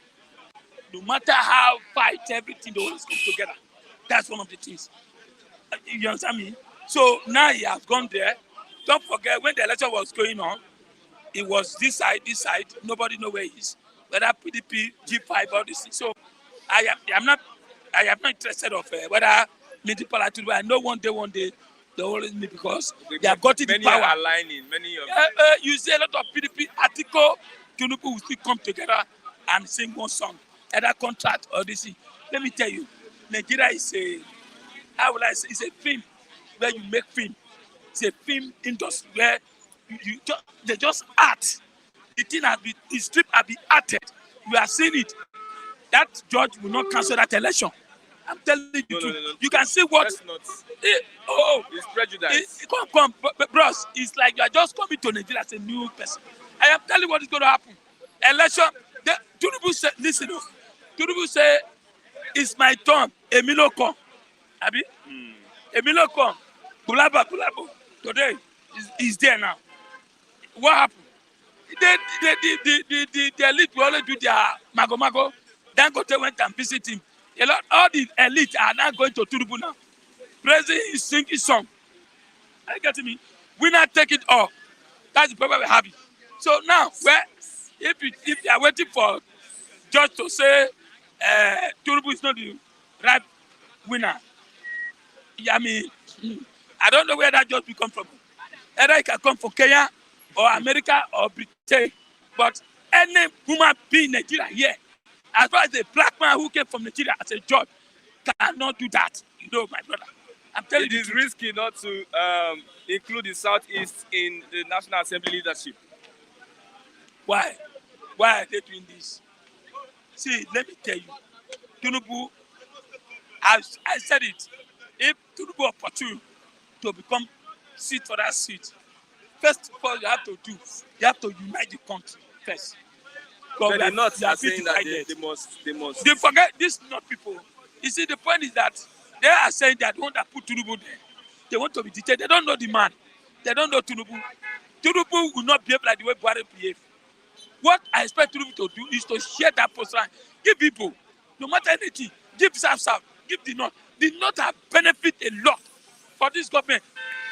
No matter how fight everything, they always come together. That's one of the things. You understand me? So now he has gone there. Don't forget when the election was going on, it was this side. Nobody know where he is. Whether PDP, G5, all this thing. So I am not interested of whether municipal activity. I know one day they always me because they have got the power. Many are aligning. You see a lot of PDP article, Tinubu will still come together and sing one song, either contract or this thing. Let me tell you, Nigeria is it's a film where you make film. It's a film industry where they just art. The script has been arted. We are seeing it. That judge will not cancel that election. I'm telling you, no. You can see what. That's not. It's prejudice. Come, bros. It's like you are just coming to Nigeria as a new person. I am telling you what is going to happen. Election. Tinubu say, listen. Tinubu say, it's my turn. Emilio come. Abi? Emilio come. Bulabo. Today is there now. What happened? The elite will only do their mago. Dangote went and visited him. All the elite are now going to Tinubu now. Praising his singing song. Are you getting me? We not take it all. That's the problem we have. So now, if they are waiting for judge to say Tinubu is not the right winner, I mean, I don't know where that judge will come from. Either it can come from Kenya or America or Britain. But any woman being in Nigeria here, as far as a black man who came from Nigeria as a judge, cannot do that. You know, my brother. I'm telling you. It is risky not to include the Southeast in the National Assembly leadership. Why? Why are they doing this? See, let me tell you. Tinubu, I said it. If Tinubu opportune to become seat for that seat, first of all, you have to unite the country first. But they're not saying that they must. They forget this not people. You see, the point is that they are saying that they want to put Tinubu there. They want to be dictated. They don't know the man. They don't know Tinubu. Tinubu will not behave like the way Buhari behave. What I expect Tinubu to do is to share that post line. Give people, no matter anything, give South, give the North. The North have benefit a lot for this government.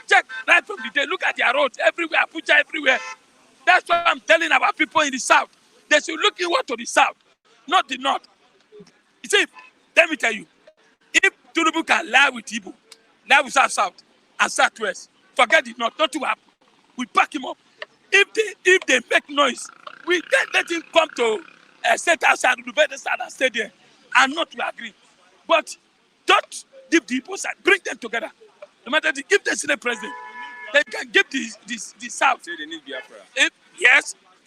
Check right from the day. Look at their roads everywhere, Abuja everywhere. That's why I'm telling our people in the South. They should look inward to the South, not the North. You see, let me tell you, if Tinubu can lie with Igbo, lie with South, and Southwest, forget the North, nothing will happen. We back him up. If they make noise, we then let him come to state outside, the better side and stay there, and not to agree. But don't give the Igbo side, bring them together. No matter if they see the president, they can give the South. Say they need Biafra.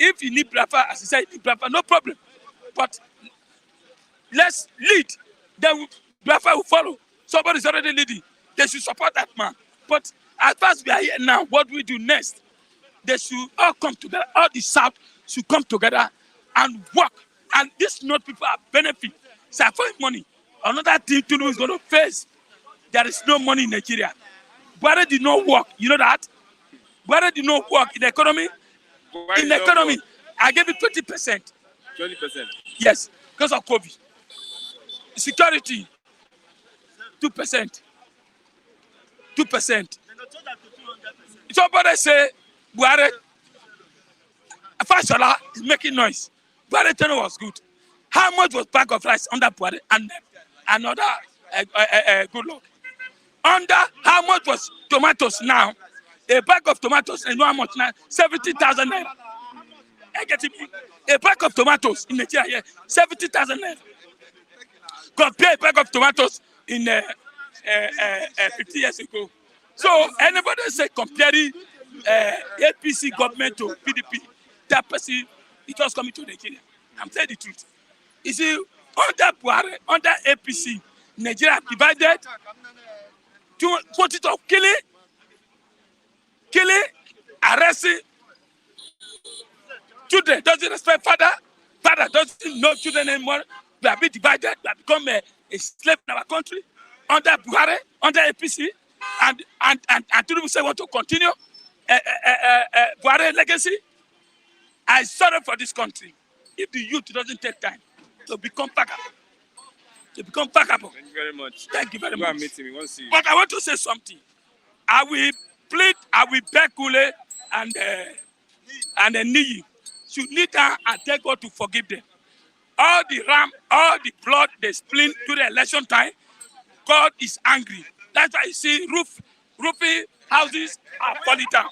If you need Biafra, as I said, you need Biafra, no problem. But let's lead. Then Biafra will follow. Somebody's already leading. They should support that man. But as far as we are here now, what do we do next? They should all come together. All the South should come together and work. And these North people are benefit. So for money. Another thing Tinubu is going to face there is no money in Nigeria. Buhari did not work. You know that? Buhari did not work in the economy. Why In the economy, I gave it 20%. 20%. Yes, because of COVID. Security, 2%. 2%. Somebody say Buhari, Fashola is making noise. Buhari tenure was good. How much was bag of rice under Buhari and another good luck? Under how much was tomatoes now? A bag of tomatoes, and you know how much now? 70,000 naira. I get it. A bag of tomatoes in Nigeria here, 70,000 naira. Compare a bag of tomatoes in 50 years ago. So anybody say comparing APC government to PDP, that person is just coming to Nigeria. I'm telling the truth. You see, under Buhari, under APC, Nigeria divided to quantity of killing, arresting. Children doesn't respect father. Father doesn't know children anymore. We have been divided. We have become a slave in our country under Buhari, under APC, and Tinubu say want to continue Buhari legacy. I sorry for this country if the youth doesn't take time to become packable. Thank you very much. Thank you very Go much. and meet him. We want to see you. But I want to say something. I will beg Kule and Niyi should kneel down and tell God to forgive them. All the blood they spilled during the election time, God is angry. That's why you see roofing houses are falling down.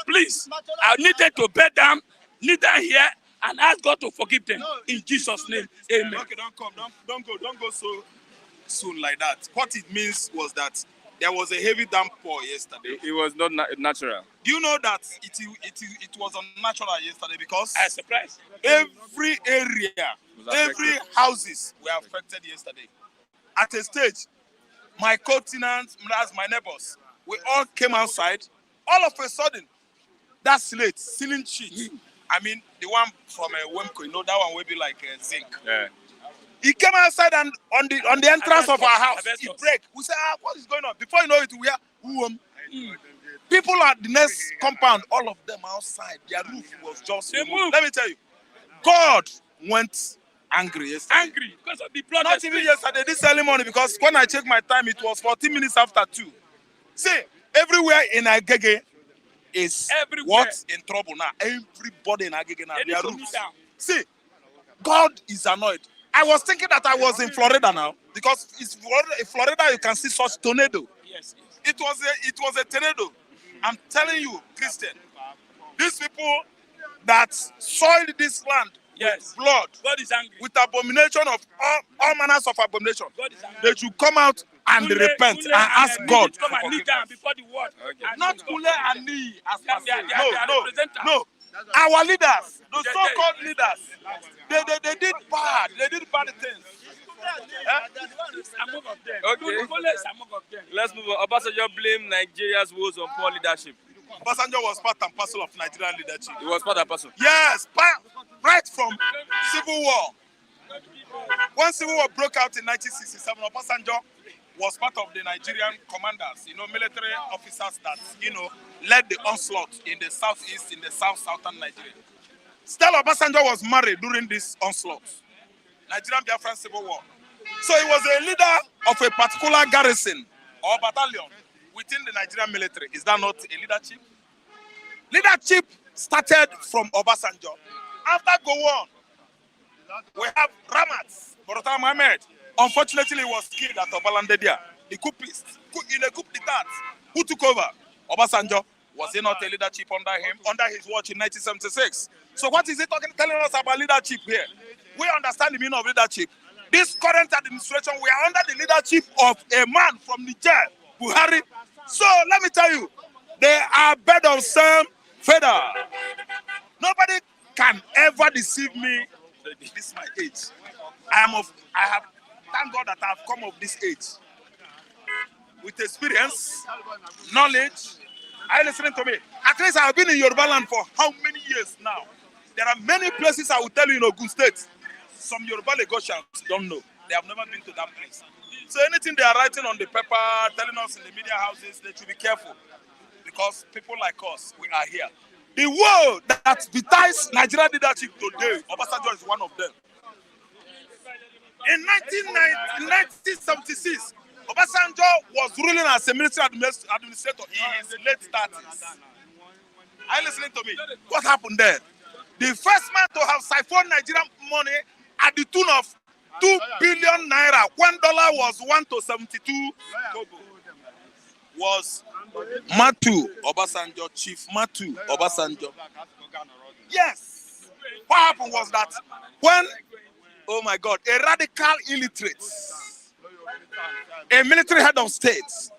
Please, I need them to beg them, kneel down here and ask God to forgive them. In Jesus' name, amen. Okay, don't go so soon like that. What it means was that there was a heavy downpour yesterday. It was not natural. Do you know that it was unnatural yesterday because I'm surprised. every area, every houses were affected yesterday. At a stage, my co-tenants, my neighbors, we all came outside. All of a sudden, that ceiling sheet, I mean, the one from Wemco, you know, that one will be like zinc. Yeah. He came outside and on the entrance of our house, it break. We said, what is going on? Before you know it, we hear, people at the next compound, all of them outside, their roof was just removed. Let me tell you, God went angry yesterday. Angry because of the blood. Not even yesterday, this early morning, because when I checked my time, it was 14 minutes after 2. See, everywhere in Agege is what's in trouble now. Everybody in Agege now, their roofs. See, God is annoyed. I was thinking that I was in Florida now, because it's Florida you can see such tornado. Yes. It was a tornado. I'm telling you, Christian, these people that soiled this land with blood, God is angry. with abomination of all manners of abomination, they should come out and repent and ask God to forgive them. Before the word. Okay. Not Kule and Ni as per se. They No. Our leaders, the so-called leaders, they did bad. They did bad things. Okay. Let's move on. Obasanjo blamed Nigeria's woes on poor leadership. Obasanjo was part and parcel of Nigerian leadership. It was part and parcel. Yes, right from Civil War. When Civil War broke out in 1967, Obasanjo was part of the Nigerian commanders, military officers that, led the onslaught in the southeast, in the southern Nigeria. Still, Obasanjo was married during this onslaught, Nigerian Biafran Civil War. So he was a leader of a particular garrison or battalion within the Nigerian military. Is that not a leadership? Leadership started from Obasanjo. After Gowon, we have Ramat, Borotan Mohammed. Unfortunately, he was killed at Obalandedia, the coupist. In a coup d'etat, who took over? Obasanjo. Was he not a leadership under his watch in 1976? So what is he telling us about leadership here? We understand the meaning of leadership. This current administration, we are under the leadership of a man from Niger, Buhari. So let me tell you, they are bed of same feather. Nobody can ever deceive me. This is my age. Thank God that I have come of this age. With experience, knowledge. Are you listening to me? At least I have been in Yoruba land for how many years now? There are many places I will tell you in Ogun State. Some Yoruba Lagosians don't know. They have never been to that place. So anything they are writing on the paper, telling us in the media houses, they should be careful. Because people like us, we are here. The war that betides Nigerian leadership today, Obasanjo is one of them. In 1976, Obasanjo was ruling as a military administrator in his late 30s. Are you listening to me? What happened there? The first man to have siphoned Nigerian money at the tune of 2 billion naira, $1 was 1 to 72 kobo, was Matu Obasanjo, Chief Matu Obasanjo. Yes. What happened was that when, oh my God, a radical illiterate, a military head of state,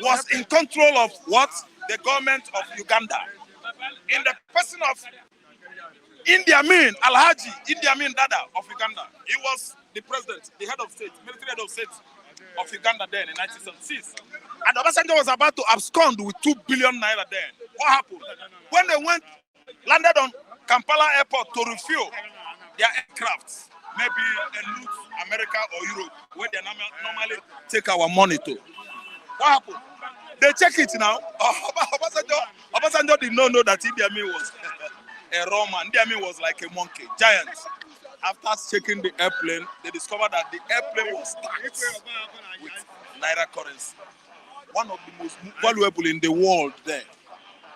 was in control of what? The government of Uganda. In the person of Idi Amin, Alhaji Idi Amin Dada of Uganda. He was the president, the head of state, military head of state of Uganda then in 1976. And Obasanjo was about to abscond with 2 billion naira then. What happened? When they landed on Kampala airport to refuel their aircrafts, maybe in route America or Europe, where they normally take our money to. What happened? They check it now. Obasanjo did not know that Idi Amin was a raw man. Idi Amin was like a monkey, giant. After checking the airplane, they discovered that the airplane was stacked with naira currency. One of the most valuable in the world there,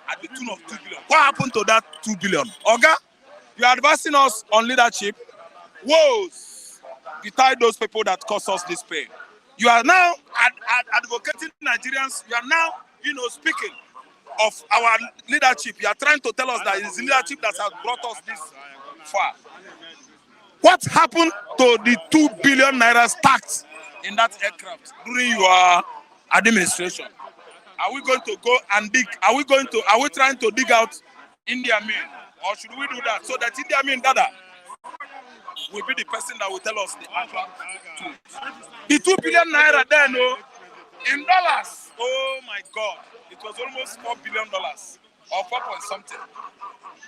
at the tune of 2 billion. What happened to that 2 billion? Oga, you are advising us on leadership. Woes betide those people that cause us this pain. You are now advocating Nigerians. You are now, speaking of our leadership. You are trying to tell us that it is leadership that has brought us this far. What happened to the 2 billion naira stacked in that aircraft during your administration? Are we going to go and dig? Are we trying to dig out Idi Amin? Or should we do that so that Idi Amin Dada will be the person that will tell us the actual truth? The 2 billion naira there, no, in dollars, oh my God, it was almost $4 billion or 4 point something.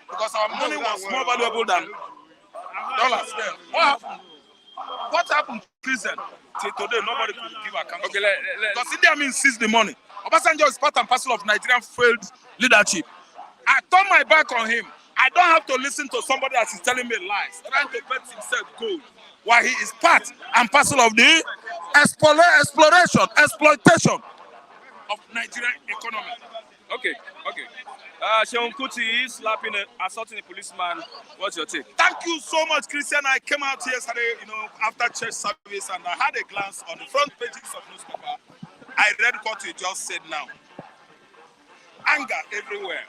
Because our money was more valuable than dollars then. What happened, Christian? Till today, nobody could give account. Okay, because Idi Amin seized the money. Obasanjo is part and parcel of Nigerian failed leadership. I turn my back on him. I don't have to listen to somebody that is telling me lies, trying to bet himself gold, while he is part and parcel of the exploitation of Nigerian economy. Okay. Seun Kuti slapping, assaulting a policeman. What's your take? Thank you so much, Christian. I came out yesterday, after church service, and I had a glance on the front pages of newspaper. I read what you just said now. Anger everywhere.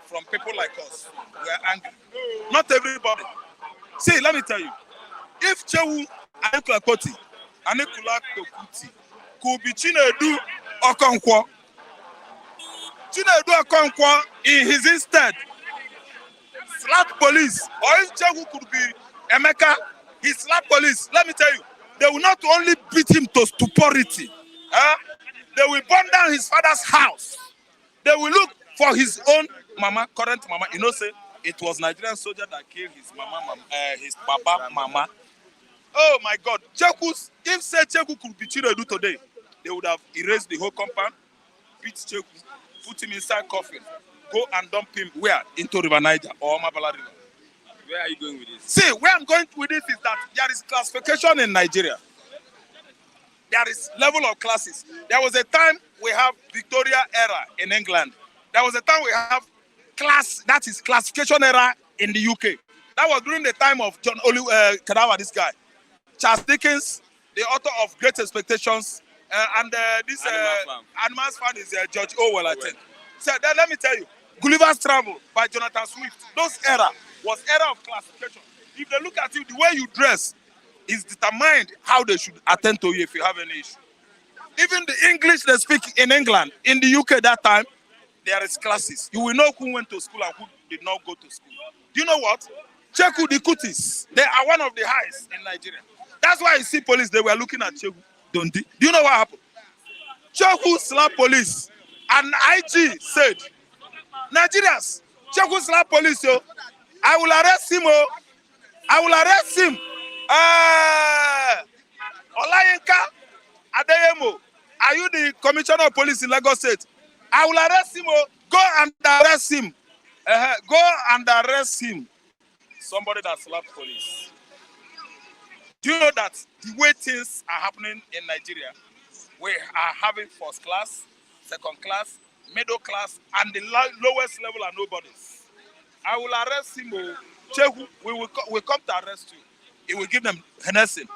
From people like us, we are angry. Not everybody. See, let me tell you. If Chewu Anekulakoti, Anekulakoti could be Chinedu Okonkwo in his instead slap police, or if Chewu could be Emeka, he slap police, let me tell you, they will not only beat him to stupidity, they will burn down his father's house. They will look for his own mama, current mama. Say it was Nigerian soldier that killed his his mama. Oh my God. If Cheku could be Chinedu today, they would have erased the whole compound, beat Cheku, put him inside coffin, go and dump him where? Into River Niger or Mabala River. Where are you going with this? See, where I'm going with this is that there is classification in Nigeria. There is level of classes. There was a time we have Victoria era in England. There was a time we have that is classification era in the UK. That was during the time of John Kadawa, this guy. Charles Dickens, the author of Great Expectations, and this Animals Farm is George Orwell, I think. So let me tell you, Gulliver's Travel by Jonathan Swift. Those era was era of classification. If they look at you, the way you dress is determined how they should attend to you if you have any issue. Even the English they speak in England, in the UK that time, there is classes. You will know who went to school and who did not go to school. Do you know what? Cheku the Kutis, they are one of the highest in Nigeria. That's why you see police, they were looking at Cheku. Do you know what happened? Cheku slapped police. And IG said, Nigerians, Cheku slapped police, I will arrest him, I will arrest him. Olayinka Adeyemo, are you the commissioner of police in Lagos State? I will arrest him. Oh. Go and arrest him. Go and arrest him. Somebody that slapped police. Do you know that the way things are happening in Nigeria, we are having first class, second class, middle class, and the lowest level are nobodies. I will arrest him. Chehu, we come to arrest you. He will give them Hennessy.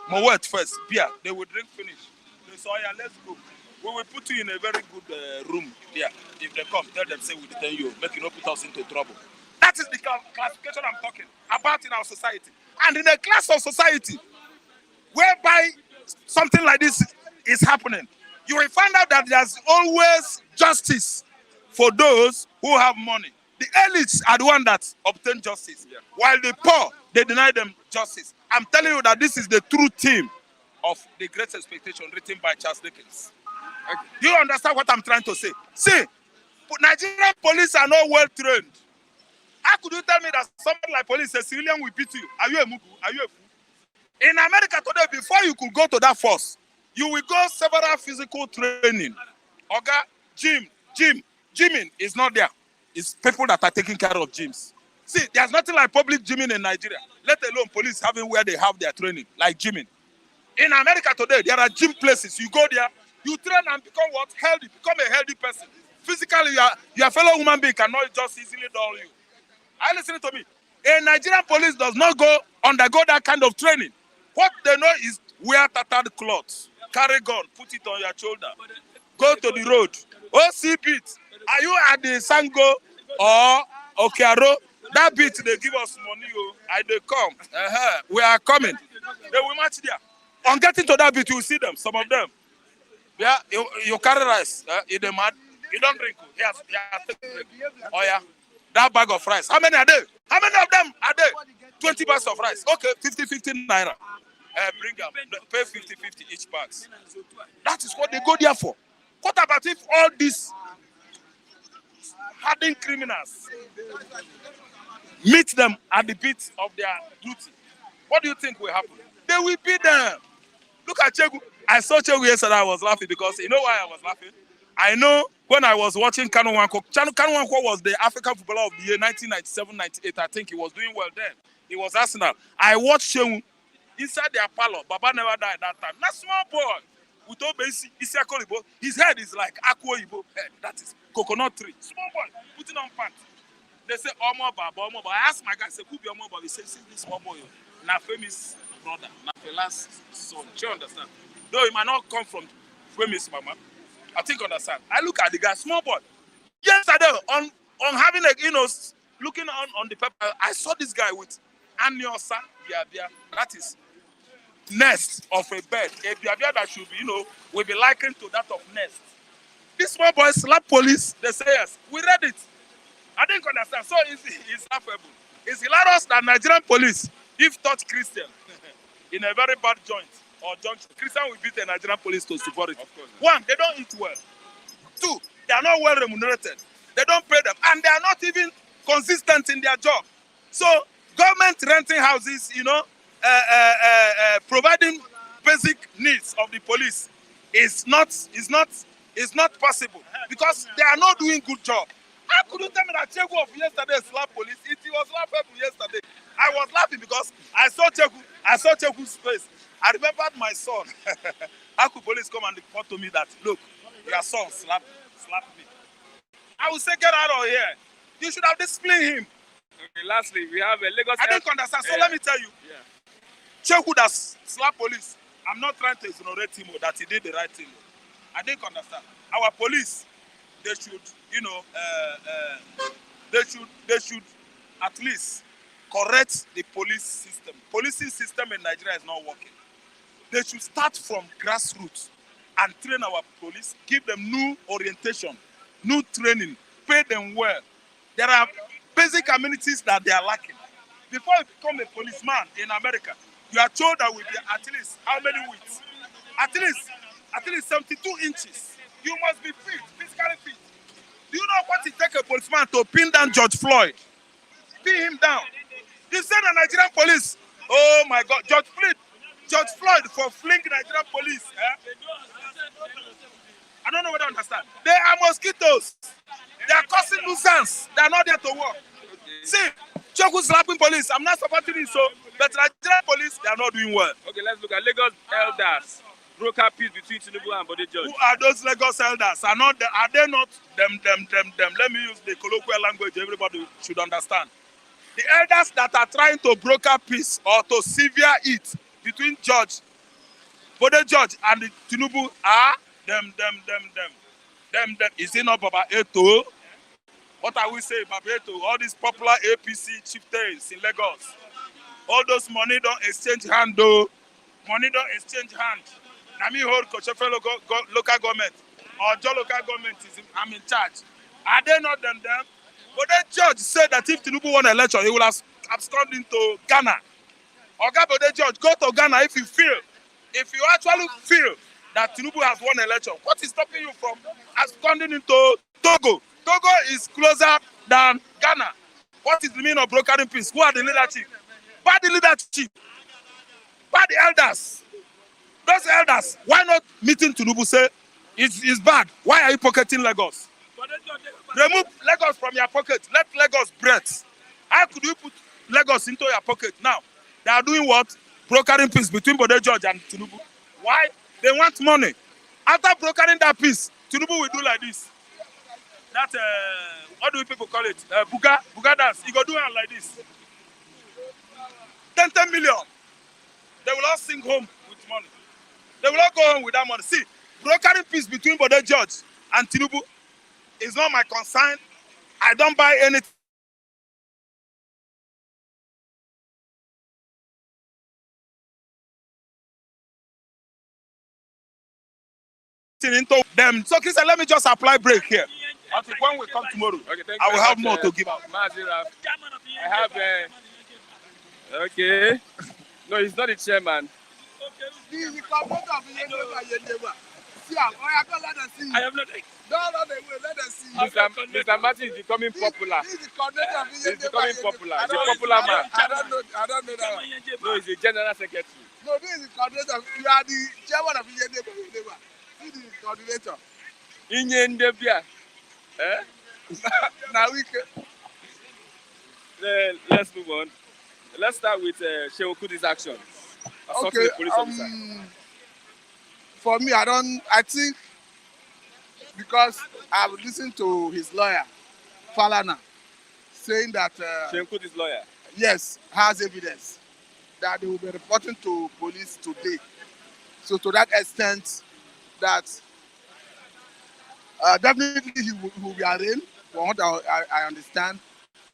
Moet first, beer. They will drink finish. They say, oh yeah, let's go. We will put you in a very good room there. If they come, tell them, say we detain you. Make you not put us into trouble. That is the classification I'm talking about in our society. And in a class of society, whereby something like this is happening, you will find out that there's always justice for those who have money. The elites are the one that obtain justice, while the poor, they deny them justice. I'm telling you that this is the true theme of The Great Expectation written by Charles Dickens. Do you understand what I'm trying to say? See, Nigerian police are not well trained. How could you tell me that somebody like police, a civilian, will beat you? Are you a mugu? Are you a fool? In America today, before you could go to that force, you will go several physical training. Oga, gymming is not there. It's people that are taking care of gyms. See, there's nothing like public gymming in Nigeria, let alone police having where they have their training, like gymming. In America today, there are gym places. You go there, you train and become what? Healthy. Become a healthy person. Physically, your fellow human being cannot just easily dull you. Are you listening to me? A Nigerian police does not undergo that kind of training. What they know is wear tattered clothes, carry gun, put it on your shoulder, go to the road. OC beat. Are you at the Sango or Okearo? That beat, they give us money. They come. We are coming. They will match there. On getting to that beat, you will see them, some of them. Yeah, you carry rice. You mad. You don't drink. Yes, drink. Oh yeah. That bag of rice. How many are there? How many of them are there? 20 bags of rice. Okay, 50 naira. Bring them. Pay 50 each bags. That is what they go there for. What about if all these hardened criminals meet them at the beat of their duty? What do you think will happen? They will beat them. Look at Chegu. I saw Chegu yesterday. I was laughing because you know why I was laughing? I know when I was watching Kanu Nwankwo. Kanu Nwankwo was the African Footballer of the Year 1997-98. I think he was doing well then. He was Arsenal. I watched Chegu inside their parlor. Baba never died that time. That small boy with Obesi, his head is like Akwo Ibo head. That is coconut tree. Small boy putting on pants. They say Omo Baba, Omo Baba. I asked my guy, say, who be Omo Baba? He said, see this small boy. Now famous brother, now the last son. Do you understand? Though he might not come from famous mama. I think understand. I look at the guy, small boy. Yesterday, on having looking on the paper, I saw this guy with Anyosa Biabia. That is nest of a bird. A Biabia that should be, will be likened to that of nest. This small boy slap police. They say yes. We read it. I didn't understand. So it's laughable. It's hilarious that Nigerian police, if touch Christian in a very bad joint or junction, Christian will beat the Nigerian police to support it. Of course. One, they don't eat well. Two, they are not well remunerated. They don't pay them. And they are not even consistent in their job. So government renting houses, providing basic needs of the police is not possible because they are not doing good job. How could you tell me that Chegu of yesterday slapped police? It was laughable yesterday. I was laughing because I saw Chegu's face. I remembered my son. How could police come and report to me that, look, your son slapped me? I would say, get out of here. You should have disciplined him. Okay, lastly, we have a Lagos. I didn't understand. So let me tell you. Chegu that slapped police. I'm not trying to exonerate him that he did the right thing. I didn't understand. Our police, they should, they should at least correct the police system. Policing system in Nigeria is not working. They should start from grassroots and train our police, give them new orientation, new training, pay them well. There are basic amenities that they are lacking. Before you become a policeman in America, you are told that will be at least how many widths? At least 72 inches. You must be fit, physically fit. Do you know what it takes a policeman to pin down George Floyd? Pin him down. You say the Nigerian police, Oh my God, George Floyd for fleeing Nigerian police. I don't know what I understand. They are mosquitoes. They are causing nuisance. They are not there to work. See, Choku slapping police. I'm not supporting it, so but Nigerian police, they are not doing well. Okay, let's look at Lagos elders. Broker peace between Tinubu and Bode George. Who are those Lagos elders? Are they not them? Let me use the colloquial language everybody should understand. The elders that are trying to broker peace or to severe it between Bode George and the Tinubu are them. Is it not Baba Eto? What are we saying, Baba Eto? All these popular APC chieftains in Lagos. All those money don't exchange hand though. Money don't exchange hand. Nami hold Kochefe local government or Joe local government I'm in charge. Are they not them? But then George said that if Tinubu won election, he will abscond into Ghana. Oga Bode George, go to Ghana if you actually feel that Tinubu has won election. What is stopping you from absconding into Togo? Togo is closer than Ghana. What is the meaning of brokering peace? Who are the leadership? By the leadership. By the elders. Those elders, why not meeting Tinubu say it's bad? Why are you pocketing Lagos? Remove Lagos from your pocket. Let Lagos breathe. How could you put Lagos into your pocket? Now, they are doing what? Brokering peace between Bode George and Tinubu. Why? They want money. After brokering that peace, Tinubu will do like this. That, what do people call it? Buga dance. He go do it like this. 10 million. They will all sing home with money. They will all go home with that money. See, brokering peace between Bode George and Tinubu is not my concern. I don't buy anything into them. So, Chris, let me just apply break here. Until when we come tomorrow, Okay, I will have more to give out. I have okay. No, he's not the chairman. He is the coordinator of Yeneba. See, let us see. I have not. No, let us see. Mr. Martin is becoming popular. He is the coordinator of He's Yeneba. becoming popular. He's a popular man. I don't know that one. No, he's the general secretary. No, this is the coordinator. You are the chairman of Yeneba. He is the coordinator. Inyendebia. Now we can. Let's move on. Let's start with Shehu Kudi's actions. Okay. For me, I think because I've listened to his lawyer, Falana, saying that Shehu Kudi's lawyer. yes, has evidence that they will be reporting to police today. So to that extent, that definitely he will be arraigned, from what I understand,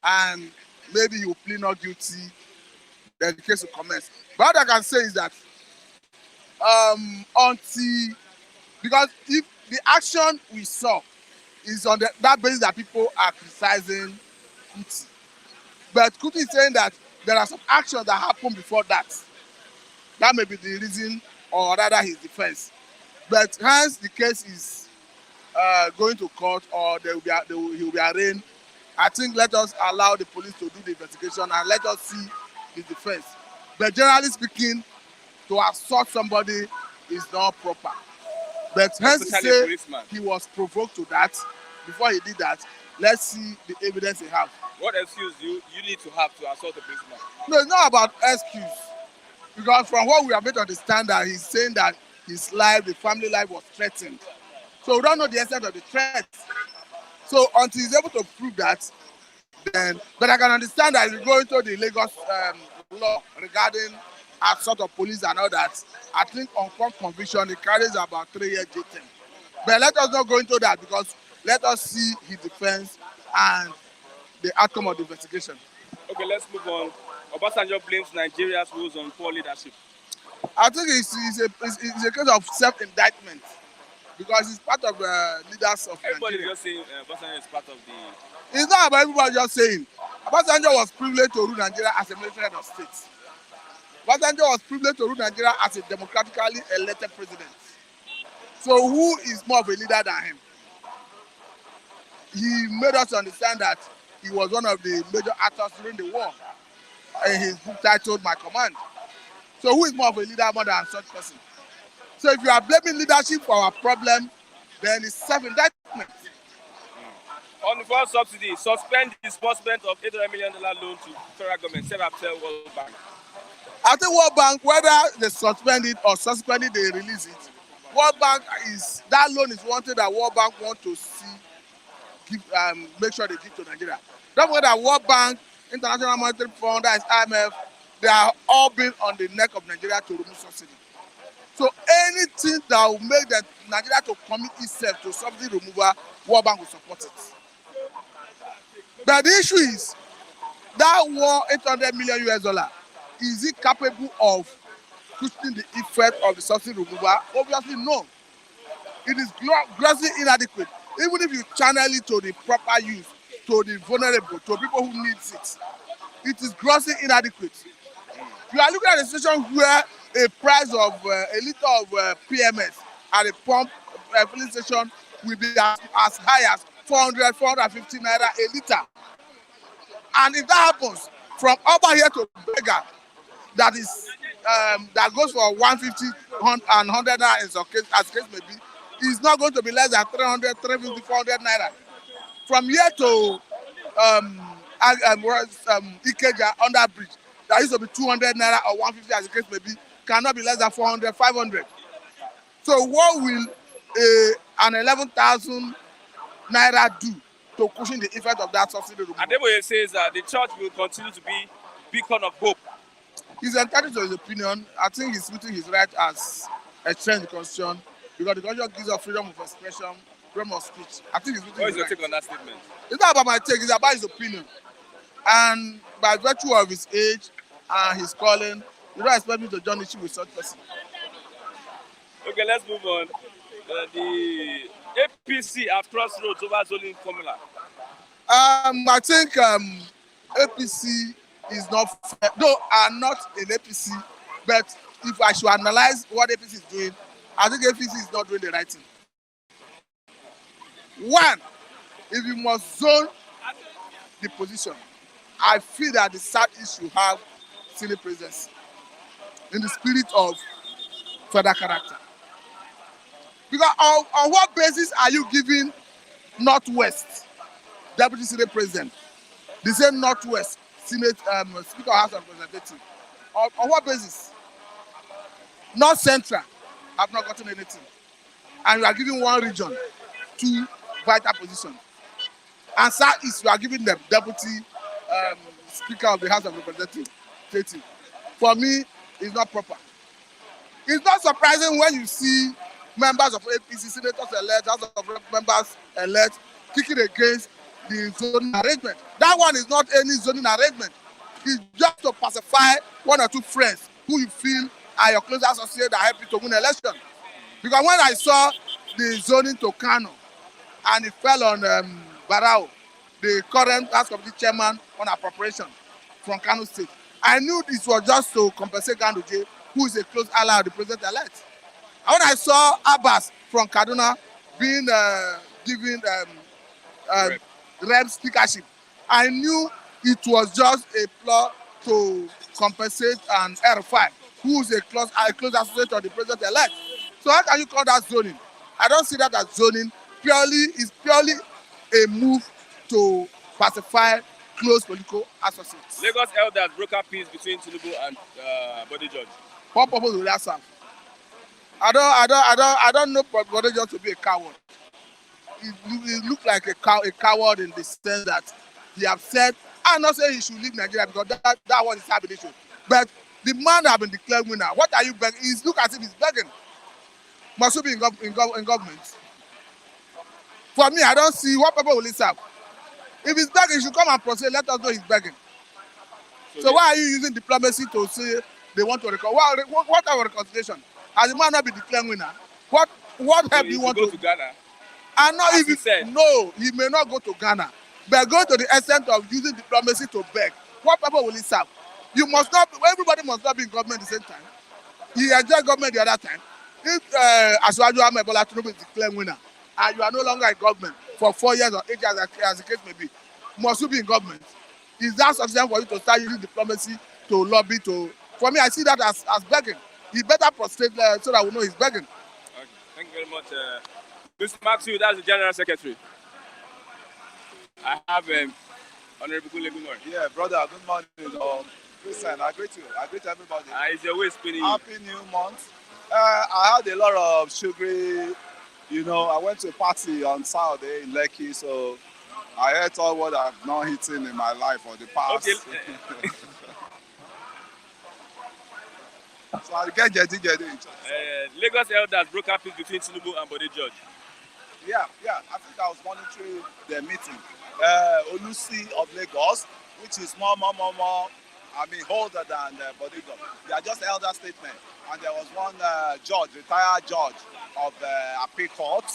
and maybe he will plead not guilty. Then the case will commence. But what I can say is that because if the action we saw is on that basis that people are criticizing Kuti, but Kuti is saying that there are some actions that happened before that. That may be the reason, or rather his defense. But hence the case is going to court, or he will be arraigned. I think let us allow the police to do the investigation and let us see his defense. But generally speaking, to assault somebody is not proper. But hence he say he was provoked to that. Before he did that, let's see the evidence he has. What excuse you need to have to assault a policeman? No, it's not about excuse. Because from what we are made to understand, that he's saying that his life, the family life, was threatened. So we don't know the extent of the threat. So until he's able to prove that, then, but I can understand that if you go into the Lagos law regarding assault of police and all that, I think on court conviction it carries about 3 years jail term. But let us not go into that, because let us see his defense and the outcome of the investigation. Okay, let's move on. Obasanjo blames Nigeria's woes on poor leadership. I think it's a case of self-indictment, because he's part of the leaders of Everybody Nigeria. just saying Obasanjo is part of the... It's not about everybody just saying. Obasanjo was privileged to rule Nigeria as a military head of state. Obasanjo was privileged to rule Nigeria as a democratically elected president. So who is more of a leader than him? He made us understand that he was one of the major actors during the war. in his book titled My Command. So who is more of a leader more than such person? So if you are blaming leadership for our problem, then it's self-indictment. On the first subsidy, suspend disbursement of $800 million loan to federal government, said Absel World Bank. I think World Bank, whether they suspend it or subsequently they release it, World Bank is, that loan is wanted that World Bank want to see, give, make sure they give to Nigeria. Don't forget that World Bank, International Monetary Fund, that is IMF, they are all been on the neck of Nigeria to remove subsidy. So anything that will make the Nigeria to commit itself to subsidy removal, World Bank will support it. But the issue is that war, $800 million US, is it capable of cushioning the effect of the subsidy removal? Obviously, no. It is grossly inadequate. Even if you channel it to the proper use, to the vulnerable, to people who need it, it is grossly inadequate. You are looking at a situation where a price of a liter of PMS at a pump filling station will be as high as 400, 450 naira a liter. And if that happens, from over here to Bega, that is that goes for 150 and 100 naira in some case, as case may be, is not going to be less than 300, 350, 400 naira. From here to Ikeja under bridge, that used to be 200 naira or 150 as the case may be, cannot be less than 400, 500. So what will an 11,000 naira do to cushion the effect of that subsidy removal? Adeboye says that the church will continue to be beacon of hope. He's entitled to his opinion. I think he's meeting his right as a change in the constitution because the constitution gives us freedom of expression, freedom of speech. I think he's meeting What is his your right. take on that statement? It's not about my take, it's about his opinion. And by virtue of his age and his calling, you don't expect me to join issue with such person. Okay, let's move on. The APC have crossroads over zoning formula. I think APC is not fair. Though I'm not in APC, but if I should analyze what APC is doing, I think APC is not doing the right thing. One, if you must zone the position, I feel that the sad issue have Senate presidency in the spirit of further character. Because on what basis are you giving Northwest Deputy Senate President the same Northwest Senate Speaker of House of Representatives? On what basis? North Central have not gotten anything. And you are giving one region two vital positions. And Southeast, you are giving them Deputy Speaker of the House of Representatives. For me, it's not proper. It's not surprising when you see members of APC, senators elect, House of members elect, kicking against the zoning arrangement. That one is not any zoning arrangement. It's just to pacify one or two friends who you feel are your close associates that help you to win election. Because when I saw the zoning to Kano and it fell on Barao, the current House Committee chairman on appropriation from Kano State, I knew this was just to compensate Ganduje, who is a close ally of the president-elect. And when I saw Abbas from Kaduna being given rep speakership, I knew it was just a plot to compensate an R5, who is a close associate of the president-elect. So how can you call that zoning? I don't see that as zoning. It's purely a move to pacify close political associates. Lagos elders broker peace between Tinubu and Body George. What purpose will that serve? I don't know Body George to be a coward. He looked like a coward in the sense that he have said, I'm not saying he should leave Nigeria because that was his habitation. But the man have been declared winner. What are you begging? He looks as if he's begging. Must he be in government? For me, I don't see what purpose will he serve. If he's begging, he should come and proceed. Let us know he's begging. So why are you using diplomacy to say they want to reconcile? What type of reconciliation? Has the man not been declared winner? What help do you want to Ghana? And not as if he may not go to Ghana, but go to the extent of using diplomacy to beg. What purpose will he serve? Everybody must not be in government at the same time. He enjoyed government the other time. If Asiwaju Ahmed Bola Tinubu is declared winner and you are no longer in government for 4 years or 8 years as the case may be, must you be in government? Is that sufficient for you to start using diplomacy to lobby to. For me, I see that as begging. He better prostrate so that we know he's begging. Okay. Thank you very much. Mr. Maxwell, that's the General Secretary. I have Honorable Kule, good morning. Yeah, brother, good morning. Listen, I greet you. I greet everybody. Is your way spinning? Happy New Month. I had a lot of sugary, I went to a party on Saturday in Lekki, so I ate all what I've not eaten in my life for the past. Okay. So I get jetty. Lagos elders broke up peace between Tinubu and Bode George. Yeah. I think I was monitoring the meeting. Olusi of Lagos, which is more, older than Bode George. They are just elder statement. And there was one judge, retired judge of the appeal court,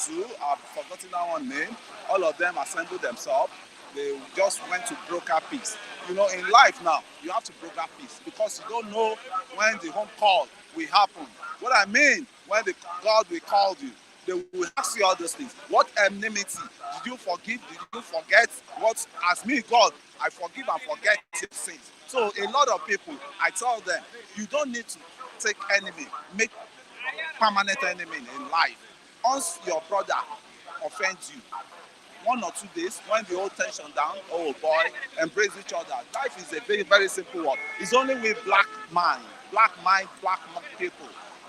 too. I've forgotten that one name. All of them assembled themselves. They just went to broker peace. In life now, you have to broker peace because you don't know when the home call will happen. What I mean, when the God will call you, they will ask you all those things. What enmity did you forgive? Did you forget? What, as me, God, I forgive and forget sins. So a lot of people, I tell them, you don't need to take enemy, make permanent enemy in life. Once your brother offends you, 1 or 2 days, when the whole tension down, oh boy, embrace each other. Life is a very, very simple one. It's only with black people,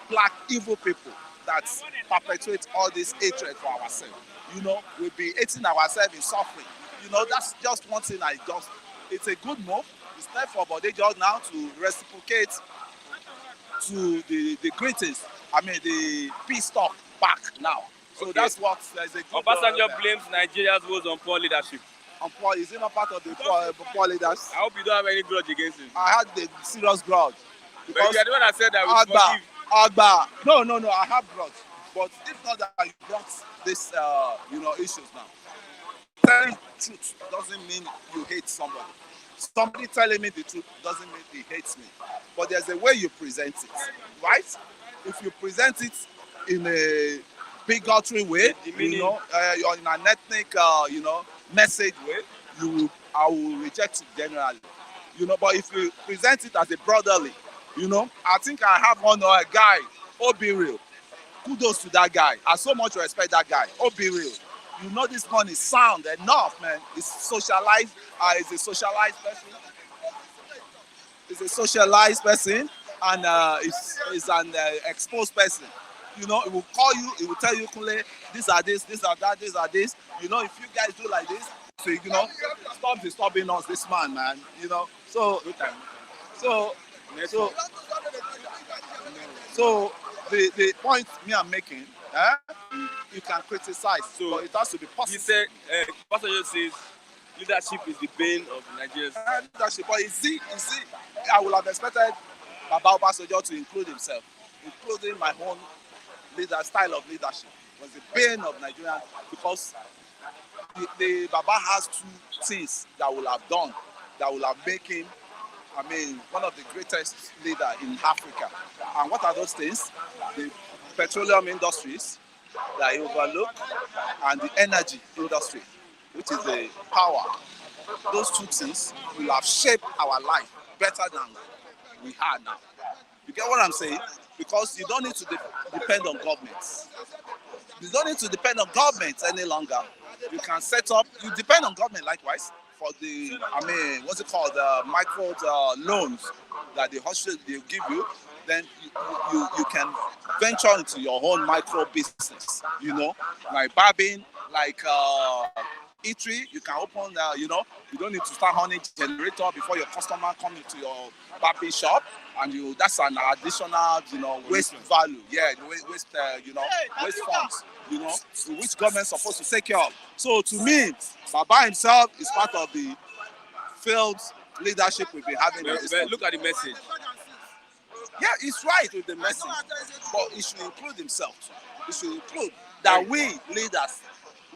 black evil people that perpetuate all this hatred for ourselves. We'll be hating ourselves in suffering. That's just one thing it's a good move. It's time for Bode George now to reciprocate to the greatest, the peace talk back now. So okay. That's what there's a good. Obasanjo blames Nigeria's woes on poor leadership. On poor, is he not part of the poor leaders? I hope you don't have any grudge against him. I had the serious grudge. But you are the one that said that we forgive. Agba. No, I have grudge. But if not that you brought this, issues now. Telling the truth doesn't mean you hate somebody. Somebody telling me the truth doesn't mean he hates me. But there's a way you present it, right? If you present it in a bigotry way, in an ethnic, message way, I will reject it generally. But if you present it as a brotherly, I think I have one guy, Obi. Kudos to that guy. I so much respect that guy. Obi. This one is sound enough, man. He's socialized. He's a socialized person. He's a socialized person, and he's an exposed person. He will call you. He will tell you, Kule, these are this, these are that, these are this. If you guys do like this, so stop disturbing us, this man. So the point me I'm making, you can criticize, but it has to be positive. He said, Obasanjo says, leadership is the bane of Nigeria's. Leadership, but you see, I would have expected Baba Obasanjo to include himself, including my own style of leadership was the bane of Nigeria because the Baba has 2 things that will have done that will have made him, one of the greatest leader in Africa. And what are those things? The petroleum industries that he overlooked and the energy industry, which is the power. Those 2 things will have shaped our life better than we are now. You get what I'm saying? Because you don't need to depend on governments. You don't need to depend on governments any longer. You can set up, you depend on government likewise for the, what's it called, micro loans that the hospital they give you. Then you can venture into your own micro business, like barbing, like eatery. You can open, you don't need to start running generator before your customer come into your barbing shop, and that's an additional, waste value. Yeah, waste, waste funds, which government's supposed to take care of. So to me, Baba himself is part of the failed leadership we've been having. But look at the message. Yeah, he's right with the message, but he should include himself. He should include that we leaders,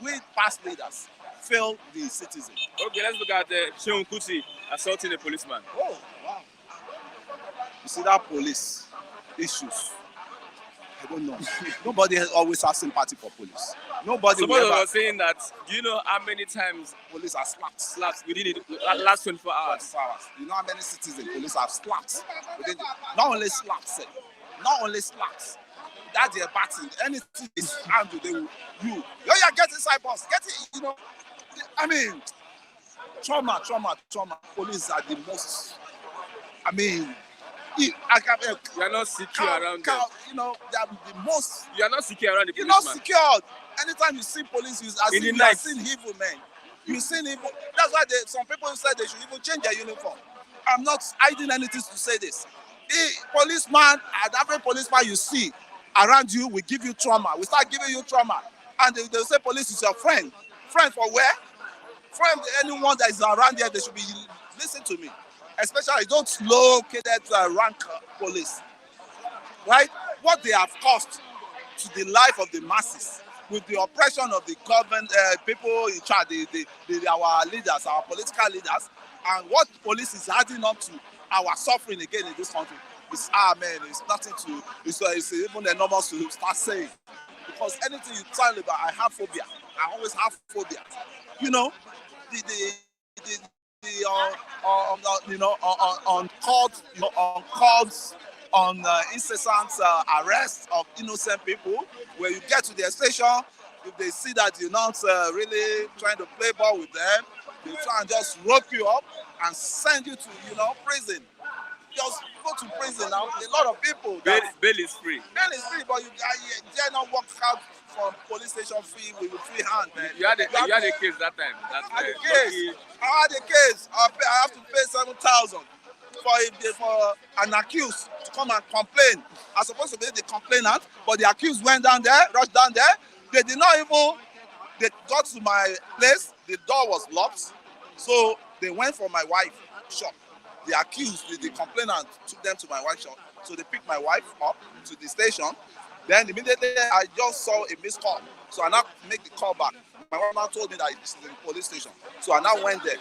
we past leaders, fail the citizen. Okay, let's look at Seun Kuti assaulting a policeman. Oh, wow. You see that police issues. I don't know. Nobody always has sympathy for police. Nobody will Somebody ever. was saying that, do you know how many times Police are slapped. slaps within the last 24 hours? You know how many citizens police have slapped? Not only slaps, not only slaps. That's their batting. Anything is handled, they will get inside boss. Get it, you know. I mean, trauma. Police are the most. I mean, you are not secure around them. You know, they are the most. You are not secure around the You're policeman. not secured. Anytime you see police, you have seen evil men. You've seen evil. That's why some people said they should even change their uniform. I'm not hiding anything to say this. The policeman, and every policeman you see around you will give you trauma. We start giving you trauma. And they'll say police is your friend. Friend for where? Friend, anyone that is around here, they should be, listen to me. Especially don't located rank police. Right? What they have cost to the life of the masses with the oppression of the government, people in charge, our leaders, our political leaders, and what police is adding up to our suffering again in this country. It's it's nothing to, it's even enormous to start saying. Because anything you tell about, I have phobia. I always have phobia. You know, on incessant arrest of innocent people, where you get to their station, if they see that you're not really trying to play ball with them, they try and just rope you up and send you to, prison. Just go to prison now. A lot of people. Bail is free. Bail is free, but you dare not walk out from police station free with free hand, man. You had a case that time. I had a case. I have to pay 7,000 for an accused to come and complain. I'm supposed to be the complainant, but the accused went down there, rushed down there. They did not even. They got to my place. The door was locked, so they went for my wife's shop. The accused, the complainant, took them to my wife's shop. So they picked my wife up to the station. Then immediately I just saw a missed call. So I now make the call back. My wife now told me that it's in the police station. So I now went there.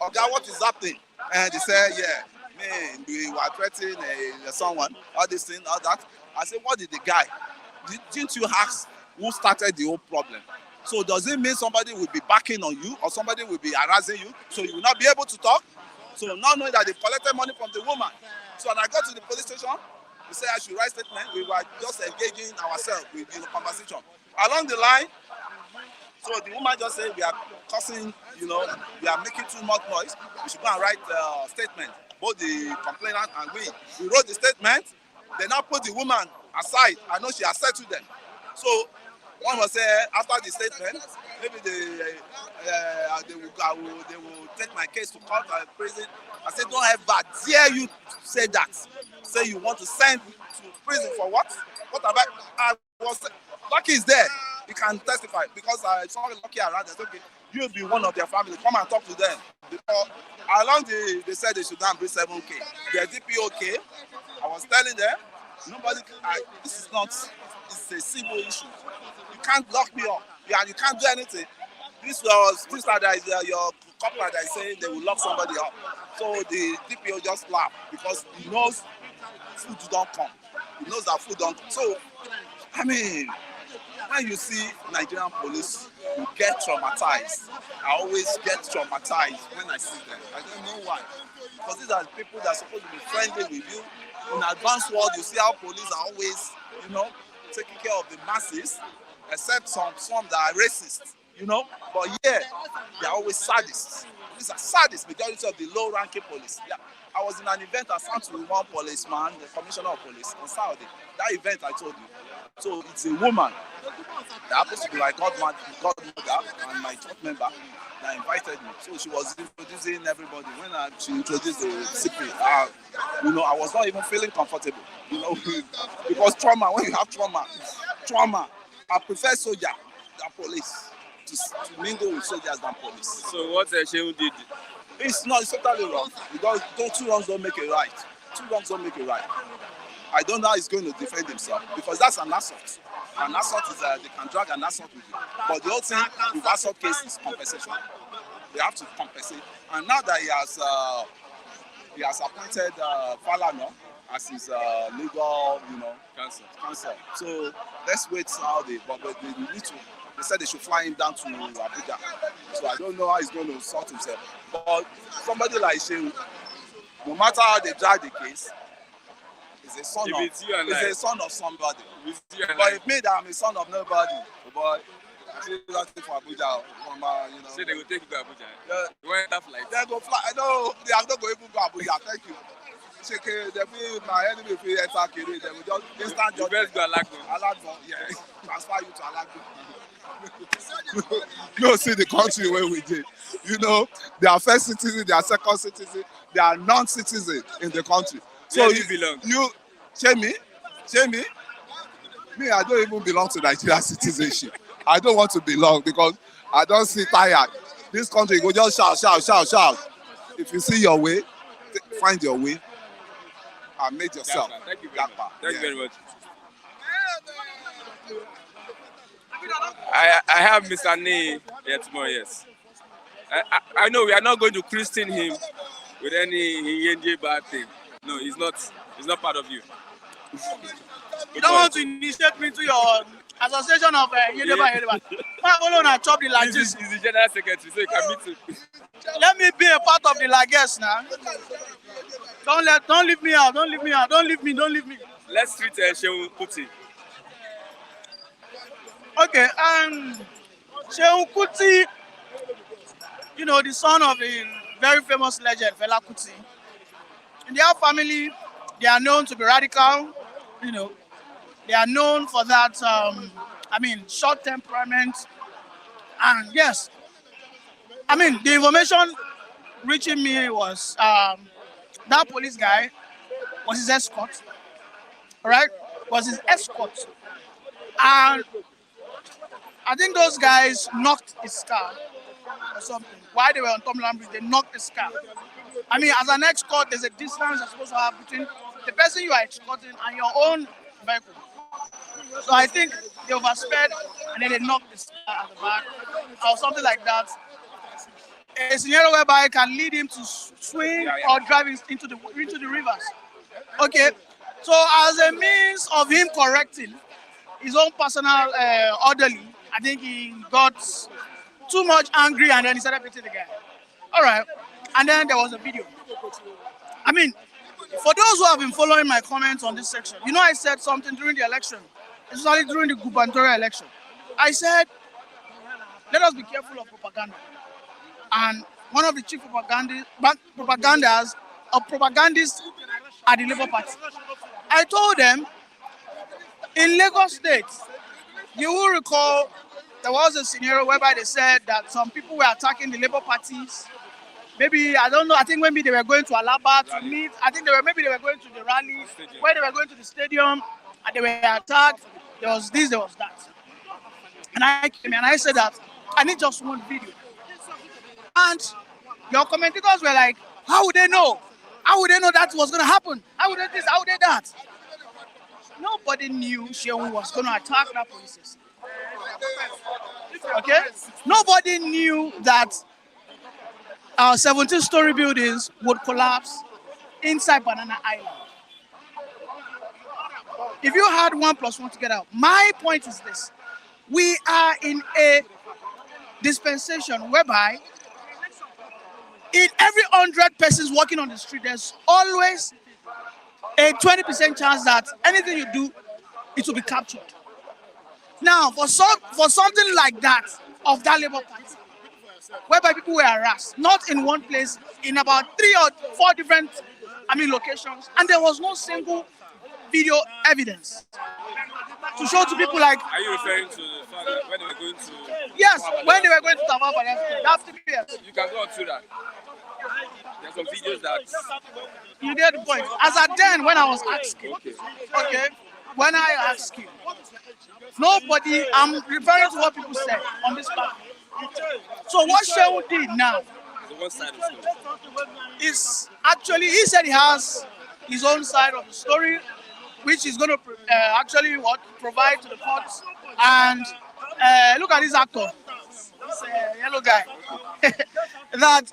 Okay, what is happening? And they said, we were threatening someone, all this thing, all that. I said, what did the guy? Didn't you ask who started the whole problem? So does it mean somebody will be backing on you or somebody will be harassing you so you will not be able to talk? So now knowing that they collected money from the woman. So when I got to the police station, they said I should write statement. We were just engaging ourselves with conversation. Along the line, so the woman just said we are causing, we are making too much noise. We should go and write a statement. Both the complainant and we wrote the statement. They now put the woman aside. I know she has said to them. So one was after the statement, maybe they will take my case to court or prison. I said, don't ever dare you say that. Say you want to send to prison for what? What have I was Lucky is there. He can testify because I saw Lucky around. I said, okay, you'll be one of their family. Come and talk to them. Because they said they should go and bring 7K. The DPO came. I was telling them, this is not, it's a civil issue. You can't lock me up. You can't do anything. This that your couple that is saying they will lock somebody up. So the DPO just laughed because he knows food don't come. He knows that food don't come. So, when you see Nigerian police, you get traumatized. I always get traumatized when I see them. I don't know why. Because these are people that are supposed to be friendly with you. In the advanced world, you see how police are always, taking care of the masses, except some that are racist, But yeah, they're always sadists. These are sadists, majority of the low-ranking police. Yeah. I was in an event at Santu with one policeman, the commissioner of police, on Saturday. That event I told you. So it's a woman that happens to be my godmother and my church member that invited me. So she was introducing everybody. When she introduced the secret, I was not even feeling comfortable, because trauma, when you have trauma, I prefer soldier than police, to mingle with soldiers than police. So what Shehu did? It's totally wrong. Because two wrongs don't make it right. Two wrongs don't make it right. I don't know how he's going to defend himself because that's an assault. An assault is they can drag an assault with you. But the whole thing with assault case is compensation. They have to compensate. And now that he has appointed Falano as his legal, Cancel. counsel. So let's wait how but they need to. They said they should fly him down to Abuja. So I don't know how he's going to sort himself. But somebody like Shehu, no matter how they drag the case, is a son If of it's you and is I. a son of somebody. If it's you and But I. if me that I'm a son of nobody, oh boy, I see nothing for Abuja. Say they will take you to Abuja. Yeah, You want that flight? they go fly. No, they are not going to even go Abuja. Thank you. Sheke, they be my enemy if you enter Kere, they will just instant You judgment. best go Alago. Alagbo, yeah. Transfer you to Alagbo. No, see the country where we did. They are first citizen, they are second citizen, they are non-citizen in the country. So Where do you belong? shame me, me, I don't even belong to Nigeria citizenship. I don't want to belong because I don't see tired. This country go just shout, shout, shout, shout. If you see your way, find your way and make yourself. Thank you very much. Thank you very much. I have Mr. Nee here tomorrow, yes. I know we are not going to christen him with any Yenje bad thing. No, he's not part of you. You don't want to initiate me to your association of Yedeba. My alone I chop the like this. He's the general secretary, so you can meet him. Let me be a part of the Lagos now. Don't leave me out. Don't leave me out. Don't leave me. Let's treat Shehu Kuti. Okay, Shehu Kuti, the son of a very famous legend, Fela Kuti. In their family, they are known to be radical. They are known for that. Short temperament. And yes, the information reaching me was that police guy was his escort. All right, was his escort, and I think those guys knocked his car or something. While they were on Tom Lambridge, they knocked his car. As an escort, there's a distance you're supposed to have between the person you are escorting and your own vehicle. So I think they oversped and then they knocked his car at the back or something like that. A scenario whereby it can lead him to swim or drive into the rivers. Okay, so as a means of him correcting his own personal orderly, I think he got too much angry and then he started beating the guy. All right, and then there was a video. For those who have been following my comments on this section, I said something during the election, especially during the gubernatorial election. I said, let us be careful of propaganda. And one of the chief propagandists at the Labour Party. I told them, in Lagos State, you will recall there was a scenario whereby they said that some people were attacking the Labour parties. Maybe, I don't know, I think maybe they were going to Alaba to meet. I think they were going to the rally, where they were going to the stadium, and they were attacked. There was this, there was that. And I came and I said that I need just one video. And your commentators were like, how would they know? How would they know that was going to happen? How would they this? How would they that? Nobody knew Shehu was going to attack that police station. Okay? Nobody knew that our 17-story buildings would collapse inside Banana Island. If you had 1 + 1 together, my point is this. We are in a dispensation whereby in every 100 persons walking on the street, there's always a 20% chance that anything you do, it will be captured. Now, for something like that, of that Labour Party, whereby people were harassed, not in one place, in about 3 or 4 different locations, and there was no single video evidence to show to people like. Are you referring to the fact that when they were going to? Yes, when they were going to Tamal Balenciaga, that's 3 years. You can go on through that. There's some videos that. You get the point. As at then, when I was asking, okay, when I asked you, nobody. I'm referring to what people said on this platform. So what Shehu did now is actually, he said he has his own side of the story, which is going to provide to the courts. And look at this actor, this yellow guy, that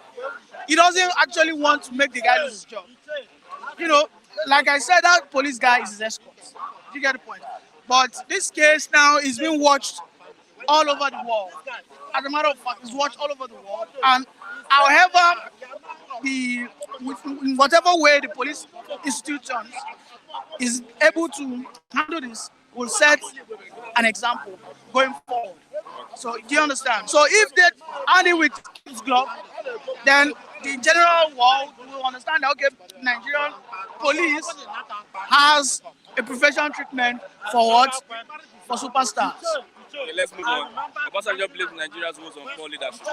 he doesn't actually want to make the guy lose his job. like I said, that police guy is his escort. You get the point. But this case now is being watched all over the world. As a matter of fact, it's watched all over the world. And however, the in whatever way the police institutions is able to handle this will set an example going forward. So do you understand? So if they handle it with kid's glove, then the general world will understand that okay, Nigerian police has a professional treatment for what? For superstars. Okay, let's move on. Obasanjo blames Nigeria's woes on poor leadership.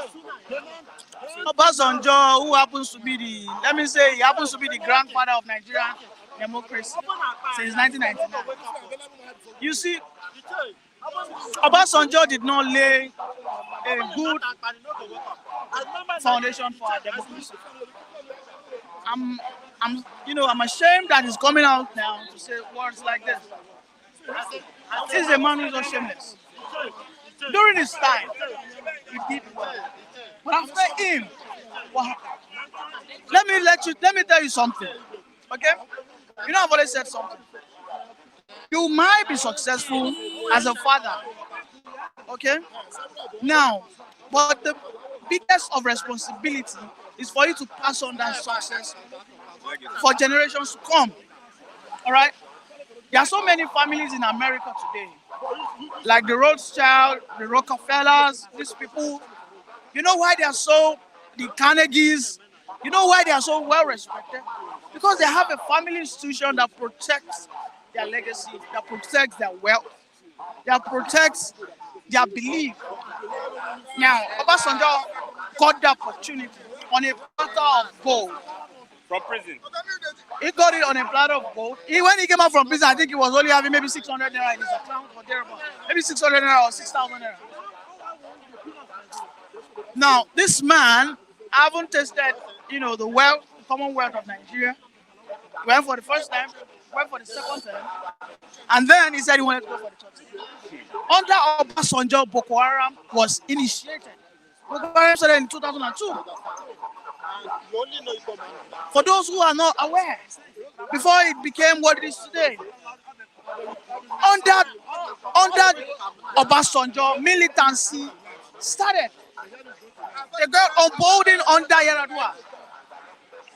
Obasanjo, who happens to be let me say, he happens to be the grandfather of Nigerian democracy since 1999. You see, Obasanjo did not lay a good foundation for our democracy. I'm ashamed that he's coming out now to say words like this. This is a man who's not shameless. During his time, he did well. But after him, what happened? Let me tell you something. Okay? You know, I've always said something. You might be successful as a father. Okay? Now, but the biggest of responsibility is for you to pass on that success for generations to come. All right? There are so many families in America today, like the Rothschild, the Rockefellers, these people. You know why they are so, the Carnegies, you know why they are so well respected? Because they have a family institution that protects their legacy, that protects their wealth, that protects their belief. Now, Obasanjo got the opportunity on a platter of gold. From prison. He got it on a platter of gold. When he came out from prison, I think he was only having maybe 600 naira in his account or thereabout. Maybe 600 naira or 6,000 naira. Now, this man haven't tasted, the wealth, the commonwealth of Nigeria. He went for the first time, went for the second time, and then he said he wanted to go for the third time. Under Obasanjo, Boko Haram was initiated. Boko Haram started in 2002. For those who are not aware, before it became what it is today, under Obasanjo, militancy started. They got unfolding under Yaradua.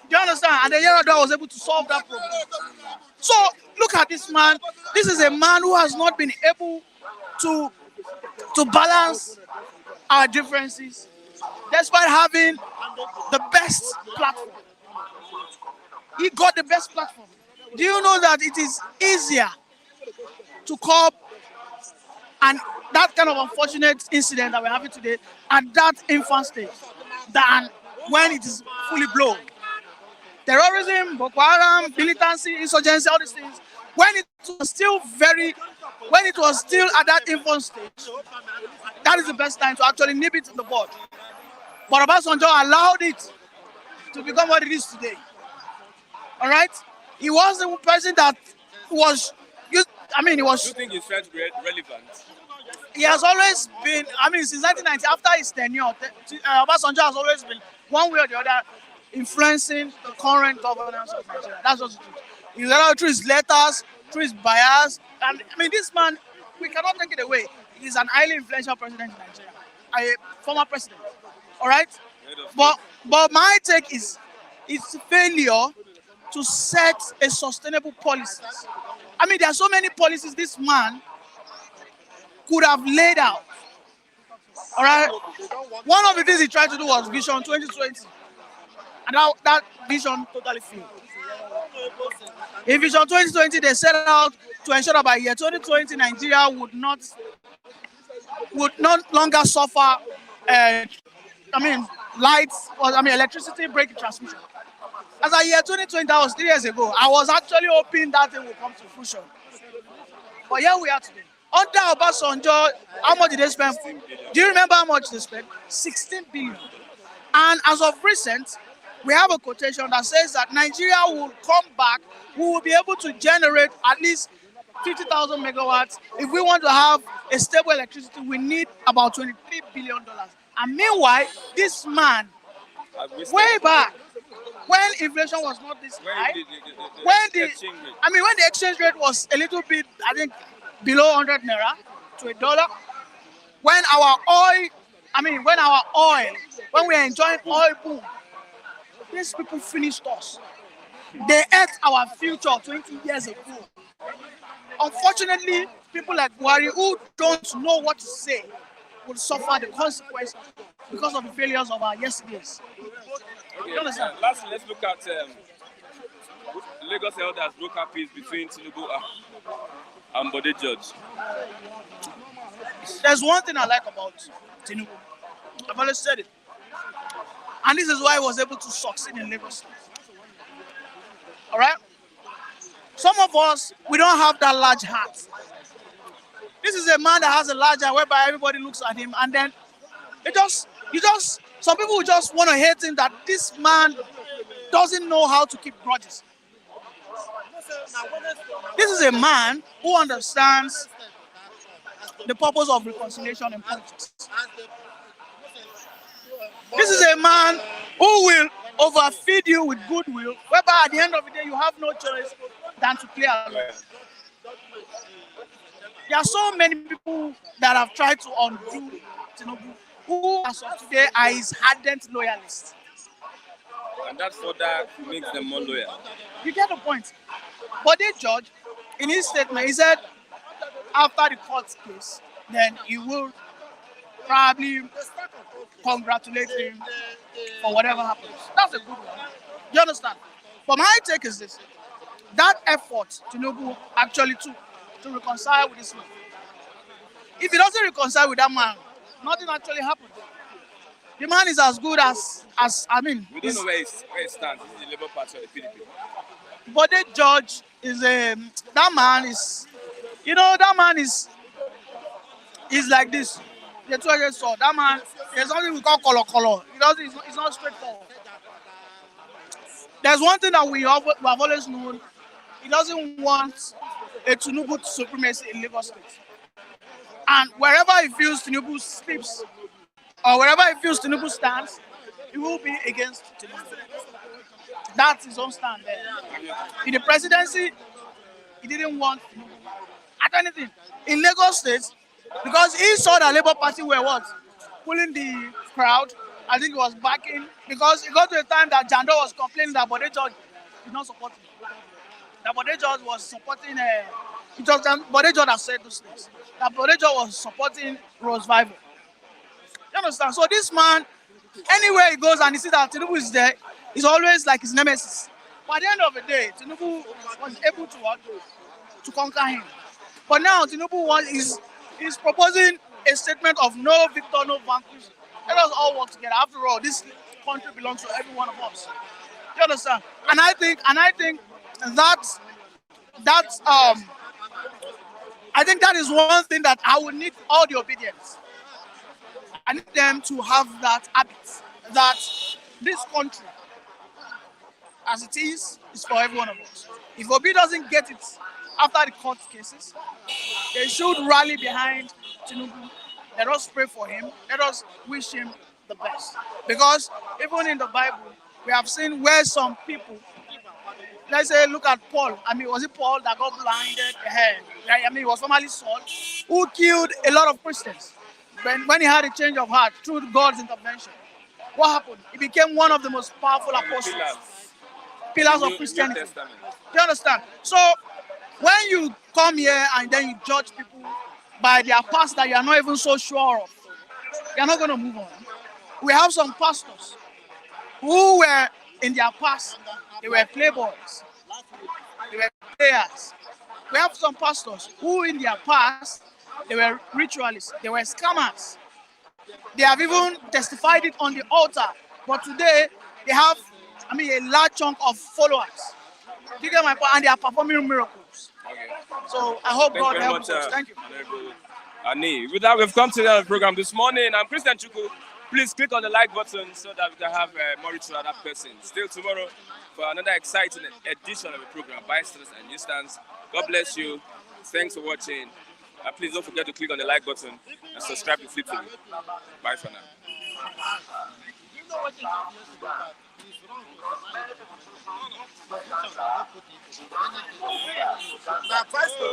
Do you understand? And the Yaradua was able to solve that problem. So look at this man. This is a man who has not been able to balance our differences, despite having the best platform. He got the best platform. Do you know that it is easier to curb and that kind of unfortunate incident that we're having today at that infant stage than when it is fully blown? Terrorism, Boko Haram, militancy, insurgency, all these things, when it was still at that infant stage, that is the best time to actually nip it in the bud. But Obasanjo allowed it to become what it is today. All right? He was the person that was used, he was. Do you think he's trying to be relevant? He has always been, since 1990, after his tenure, Obasanjo has always been, one way or the other, influencing the current governance of Nigeria. That's just the truth. He's allowed through his letters, through his bias. And this man, we cannot take it away. He's an highly influential president in Nigeria, a former president. All right? But my take is it's failure to set a sustainable policy. There are so many policies this man could have laid out. All right? One of the things he tried to do was Vision 2020. And that vision totally failed. In Vision 2020, they set out to ensure that by year 2020, Nigeria would not longer suffer lights or electricity break transmission. As a year 2020, that was 3 years ago. I was actually hoping that thing would come to fruition. But here we are today. Under Obasanjo, how much did they spend? Do you remember how much they spent? 16 billion. And as of recent, we have a quotation that says that Nigeria will come back. We will be able to generate at least 50,000 megawatts. If we want to have a stable electricity, we need about $23 billion. And meanwhile, this man, way back, when inflation was not this When high, the when the exchange rate. I mean when the exchange rate was a little bit, I think, below 100 naira to a dollar, when our oil, when we are enjoying oil boom, these people finished us. They ate our future 20 years ago. Unfortunately, people like Buhari who don't know what to say will suffer the consequences because of the failures of our yesterdays. Okay, You understand? lastly, let's look at Lagos elders broke up peace between Tinubu and Bode George. There's one thing I like about Tinubu. I've always said it. And this is why he was able to succeed in Lagos. All right? Some of us, we don't have that large heart. This is a man that has a large heart whereby everybody looks at him and then some people just want to hate him that this man doesn't know how to keep grudges. This is a man who understands the purpose of reconciliation in politics. This is a man who will overfeed you with goodwill, whereby at the end of the day you have no choice than to play along. There are so many people that have tried to undo Tinubu, who as of today are his ardent loyalists. And that further makes them more loyal. You get the point. But the judge, in his statement, he said after the court case, then he will probably congratulate him for whatever happens. That's a good one. You understand? But my take is this. That effort Tinubu actually took to reconcile with this man. If he doesn't reconcile with that man, nothing actually happens. The man is as good as We don't know where he stands. This is the Labour Party or the PDP. But the judge is that man is like this. The two-edged sword. That man, there's something we call color. It's not straightforward. There's one thing that we have always known. He doesn't want a Tinubu supremacy in Lagos State. And wherever he feels Tinubu sleeps, or wherever he feels Tinubu stands, he will be against Tinubu. That's his own stand there. In the presidency, he didn't want Tinubu at anything. In Lagos State, because he saw that Labour Party were what? Pulling the crowd. I think he was backing, because it got to a time that Jando was complaining that Bode George did not support him. That Bode George was supporting, Bode George has said those things. That Bode George was supporting Rose Vival. You understand? So this man, anywhere he goes and he sees that Tinubu is there, he's always like his nemesis. But at the end of the day, Tinubu was able to conquer him. But now Tinubu is proposing a statement of no victor, no vanquish. Let us all work together. After all, this country belongs to every one of us. You understand? And I think that is one thing that I would need all the obedience. I need them to have that habit that this country, as it is for every one of us. If Obi doesn't get it after the court cases, they should rally behind Tinubu. Let us pray for him. Let us wish him the best. Because even in the Bible, we have seen where some people, let's say, look at Paul. I mean, was it Paul that got blinded? I mean, it was formerly Saul, who killed a lot of Christians. When he had a change of heart through God's intervention, what happened? He became one of the most powerful apostles, pillars of Christianity. Do you understand? So when you come here and then you judge people by their past that you are not even so sure of, you are not going to move on. We have some pastors who were in their past, they were playboys, they were players. We have some pastors who in their past, they were ritualists, they were scammers. They have even testified it on the altar. But today, they have, a large chunk of followers. You get my point? And they are performing miracles. Okay. So I hope God helps helps us. Thank you. Ani. With that, we've come to the end of the program this morning. I'm Christian Chuku. Please click on the like button so that we can have more reach to other person. Still tomorrow for another exciting edition of the program, Bystanders and Newsstands. God bless you. Thanks for watching. Please don't forget to click on the like button and subscribe to Flip TV. Bye for now. Na price to